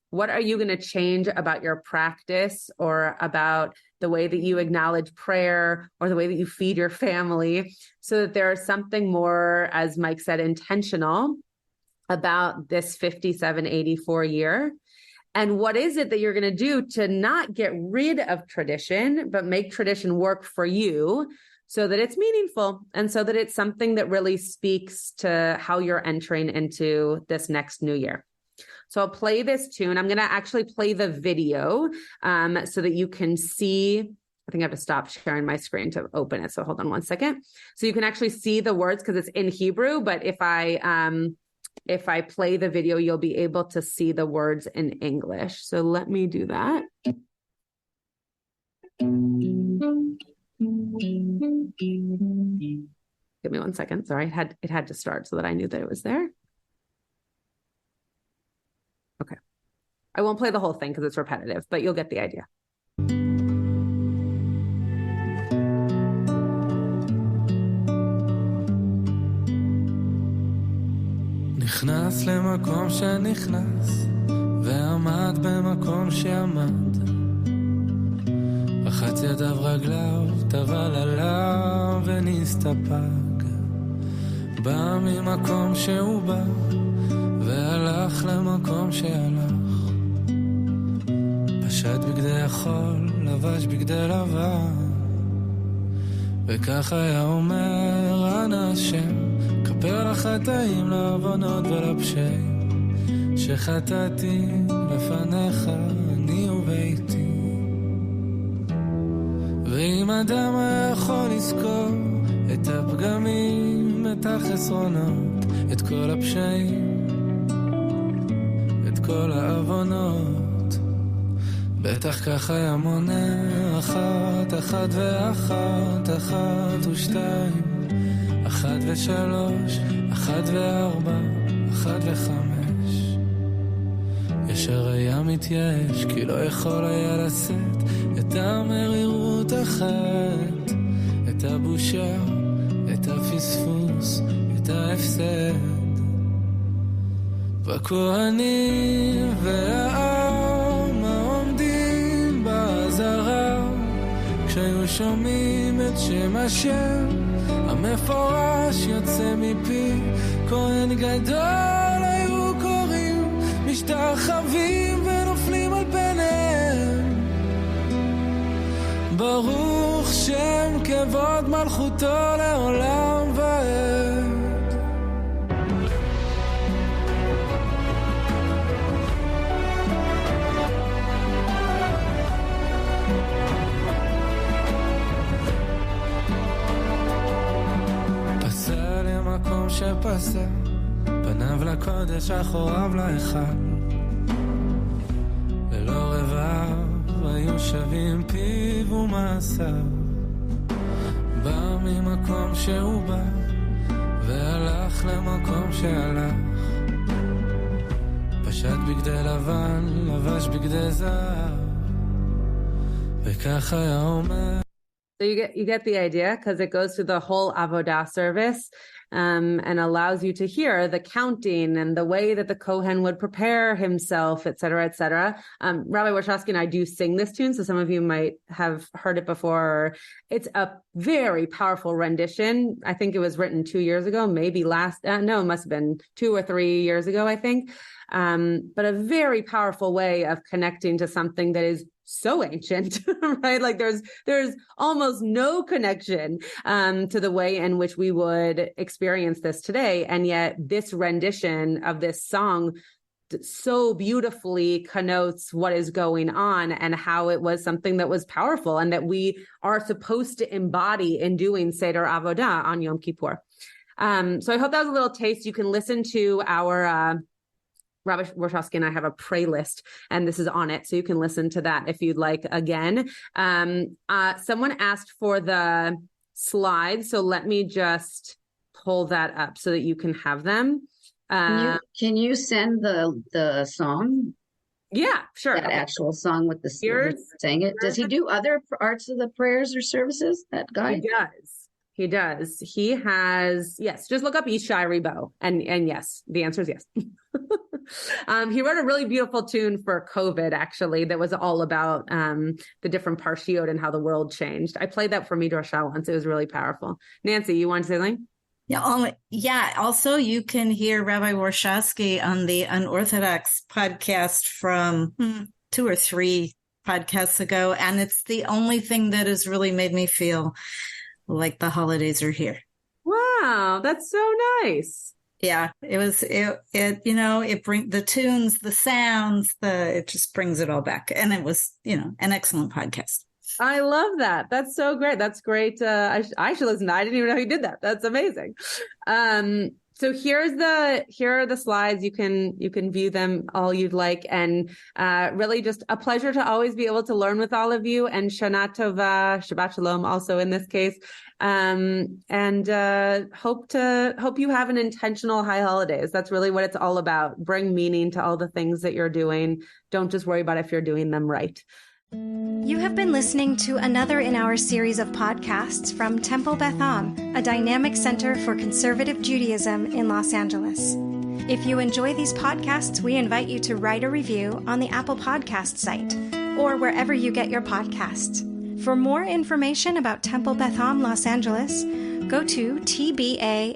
What are you going to change about your practice or about the way that you acknowledge prayer or the way that you feed your family, so that there is something more, as Mike said, intentional about this 5784 year? And what is it that you're going to do to not get rid of tradition, but make tradition work for you so that it's meaningful and so that it's something that really speaks to how you're entering into this next new year? So I'll play this tune. I'm going to actually play the video so that you can see. I think I have to stop sharing my screen to open it. So hold on one second. So you can actually see the words because it's in Hebrew. But if I play the video, you'll be able to see the words in English. So let me do that. Give me 1 second. Sorry, it had to start so that I knew that it was there. Okay. I won't play the whole thing because it's repetitive, but you'll get the idea. נכנס למקום שנכנס ועמד במקום שעמד, רחץ ידיו רגליו, טבל עליו ונסתפק, בא ממקום שהוא בא והלך למקום שהלך, פשט בגדי החול, לבש בגדי לבן, וכך היה אומר אנא השם, כפר החטאים לעוונות ולפשעים שחטאתי לפניך אני וביתי. ואם אדם היה יכול לזכור את הפגמים, את החסרונות, את כל הפשעים, את כל העוונות, בטח כך היה מונה אחת, אחת ואחת, אחת ושתיים, אחת ושלוש, אחת וארבע, אחת וחמש. ישר היה מתייאש, כי לא יכול היה לשאת את המרירות החטא, את הבושה, את הפספוס, את ההפסד. והכהנים והעם העומדים בעזרה, כשהיו שומעים את שם השם המפורש יוצא מפי, כהן גדול היו קוראים, משתחווים ונופלים על פניהם. ברוך שם כבוד מלכותו לעולם ועד. מקום שפסע, פניו לקודש, אחוריו להיכל, ללא רבב היו שווים פיו ומעשיו, בא ממקום שהוא בא והלך למקום שהלך, פשט בגדי לבן, לבש בגדי זהב, וכך היה אומר. So you get the idea, because it goes through the whole Avodah service and allows you to hear the counting and the way that the Kohen would prepare himself, et cetera, et cetera. Rabbi Warshawski and I do sing this tune, so some of you might have heard it before. It's a very powerful rendition. I think it was written 2 years ago, maybe it must have been 2 or 3 years ago, I think. But a very powerful way of connecting to something that is so ancient, right? Like there's almost no connection to the way in which we would experience this today. And yet this rendition of this song so beautifully connotes what is going on and how it was something that was powerful and that we are supposed to embody in doing Seder Avodah on Yom Kippur. So I hope that was a little taste. You can listen to our Rabbi Warshawski and I have a pray list, and this is on it, so you can listen to that if you'd like again. Someone asked for the slides, so let me just pull that up so that you can have them. Can you send the song? Yeah, sure. That actual song with the saying it. Does he do other parts of the prayers or services? That guy? He does. He does. He has, yes, just look up Yishai Ribo. And yes, the answer is yes. He wrote a really beautiful tune for COVID, actually, that was all about the different parshiot and how the world changed. I played that for Midrashah once. It was really powerful. Nancy, you want to say something? Yeah. Also, you can hear Rabbi Warshawski on the Unorthodox podcast from 2 or 3 podcasts ago. And it's the only thing that has really made me feel like the holidays are here. Wow, that's so nice. Yeah, it brings the tunes, the sounds, it just brings it all back. And it was, an excellent podcast. I love that. That's so great. That's great. I should listen. I didn't even know he did that. That's amazing. So here are the slides. You can view them all you'd like, and really just a pleasure to always be able to learn with all of you. And Shana Tova, Shabbat Shalom, also in this case. And hope you have an intentional high holidays. That's really what it's all about. Bring meaning to all the things that you're doing. Don't just worry about if you're doing them right. You have been listening to another in our series of podcasts from Temple Beth Am, a dynamic center for conservative Judaism in Los Angeles. If you enjoy these podcasts, we invite you to write a review on the Apple Podcast site or wherever you get your podcasts. For more information about Temple Beth Am Los Angeles, go to tbala.org.